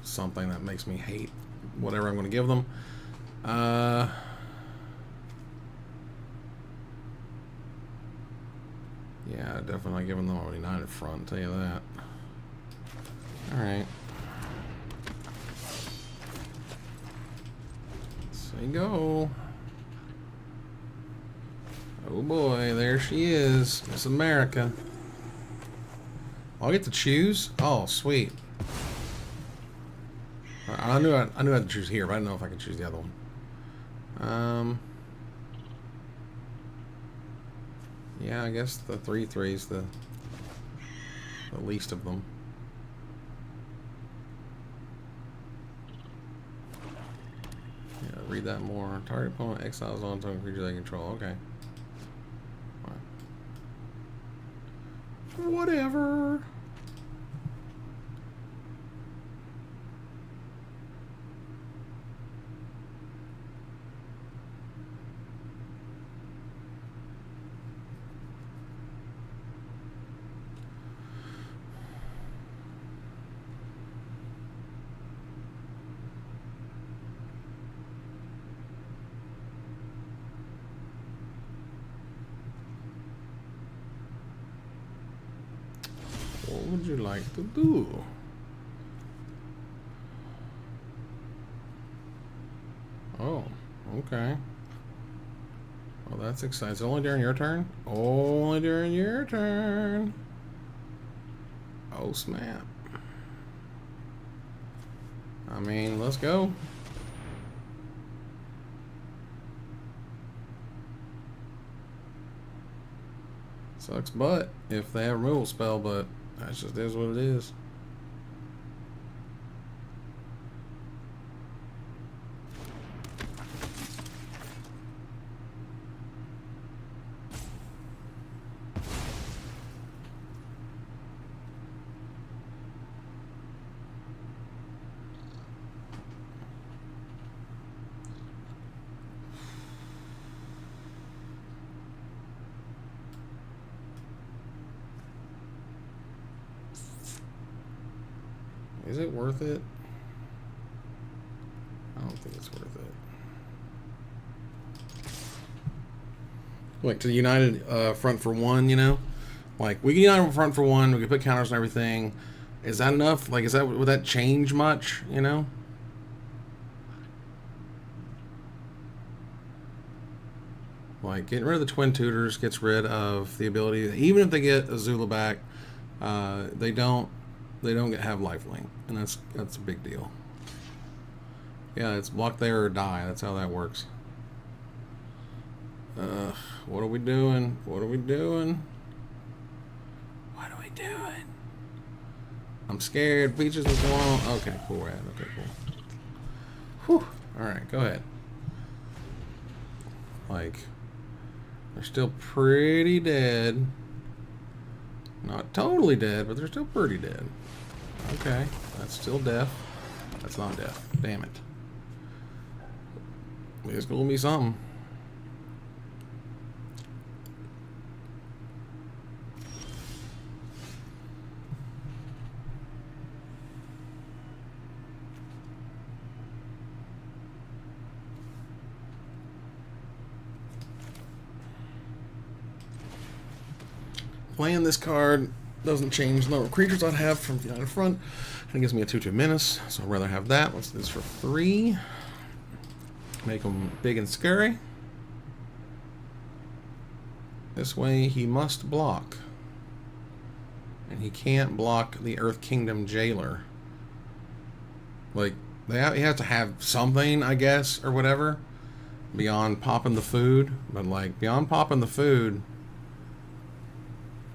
something that makes me hate whatever I'm going to give them. Yeah, definitely not giving them already 9 in front, I'll tell you that. Alright. Say go. Oh boy, there she is. Miss America. I'll get to choose? Oh, sweet. I knew I had to choose here, but I didn't know if I could choose the other one. Yeah, I guess the 3/3 is the least of them. Yeah, read that more. Target opponent exiles on token creature they control. Okay. Right. Whatever. What would you like to do? Oh, okay. Well, that's exciting. It's only during your turn? Only during your turn. Oh, snap. I mean, let's go. Sucks butt if they have a removal spell, but that just is what it is. Is it worth it? I don't think it's worth it. Like to the United Front for One, you know? Like, we can unite Front for One, we can put counters and everything. Is that enough? Like, would that change much, you know? Like, getting rid of the Twin Tutors gets rid of the ability, even if they get Azula back, they don't have lifelink, and that's a big deal. Yeah, it's block there or die. That's how that works. What are we doing? What are we doing? What are we doing? I'm scared. Peaches is going on. Okay, cool, Rad. Okay, cool. Whew. All right, go ahead. Like, they're still pretty dead. Not totally dead, but they're still pretty dead. Okay, that's still death. That's not death. Damn it. It's gonna be something. Playing this card doesn't change the number of creatures I'd have from the United Front. And it gives me a 2/2 menace, so I'd rather have that. Let's do this for 3. Make him big and scary. This way he must block. And he can't block the Earth Kingdom Jailer. Like, he has to have something, I guess, or whatever, beyond popping the food. But, like, beyond popping the food,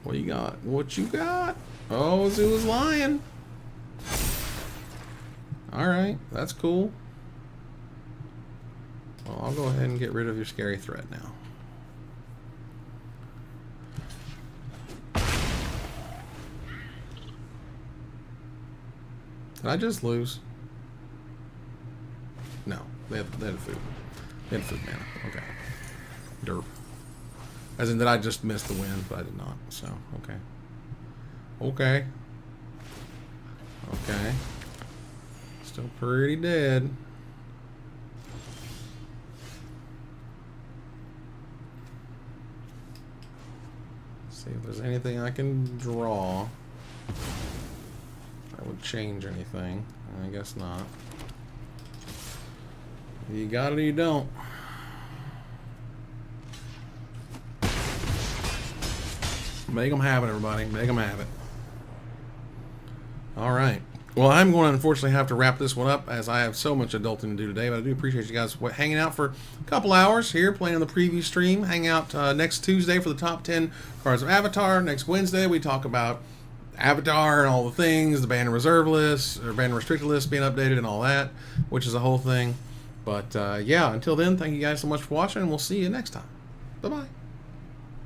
what you got? What you got? Oh, Zula's lying. Alright, that's cool. Well, I'll go ahead and get rid of your scary threat now. Did I just lose? No, they had food. They had food mana. Okay. Derp. As in that I just missed the win, but I did not. So, okay. Okay. Okay. Still pretty dead. See if there's anything I can draw that would change anything. I guess not. You got it or you don't. Make them have it, everybody. Make them have it. All right. Well, I'm going to unfortunately have to wrap this one up as I have so much adulting to do today, but I do appreciate you guys hanging out for a couple hours here, playing the preview stream. Hang out next Tuesday for the top 10 cards of Avatar. Next Wednesday, we talk about Avatar and all the things, the banned reserve list, or banned restricted list being updated and all that, which is a whole thing. But yeah, until then, thank you guys so much for watching, and we'll see you next time. Bye-bye.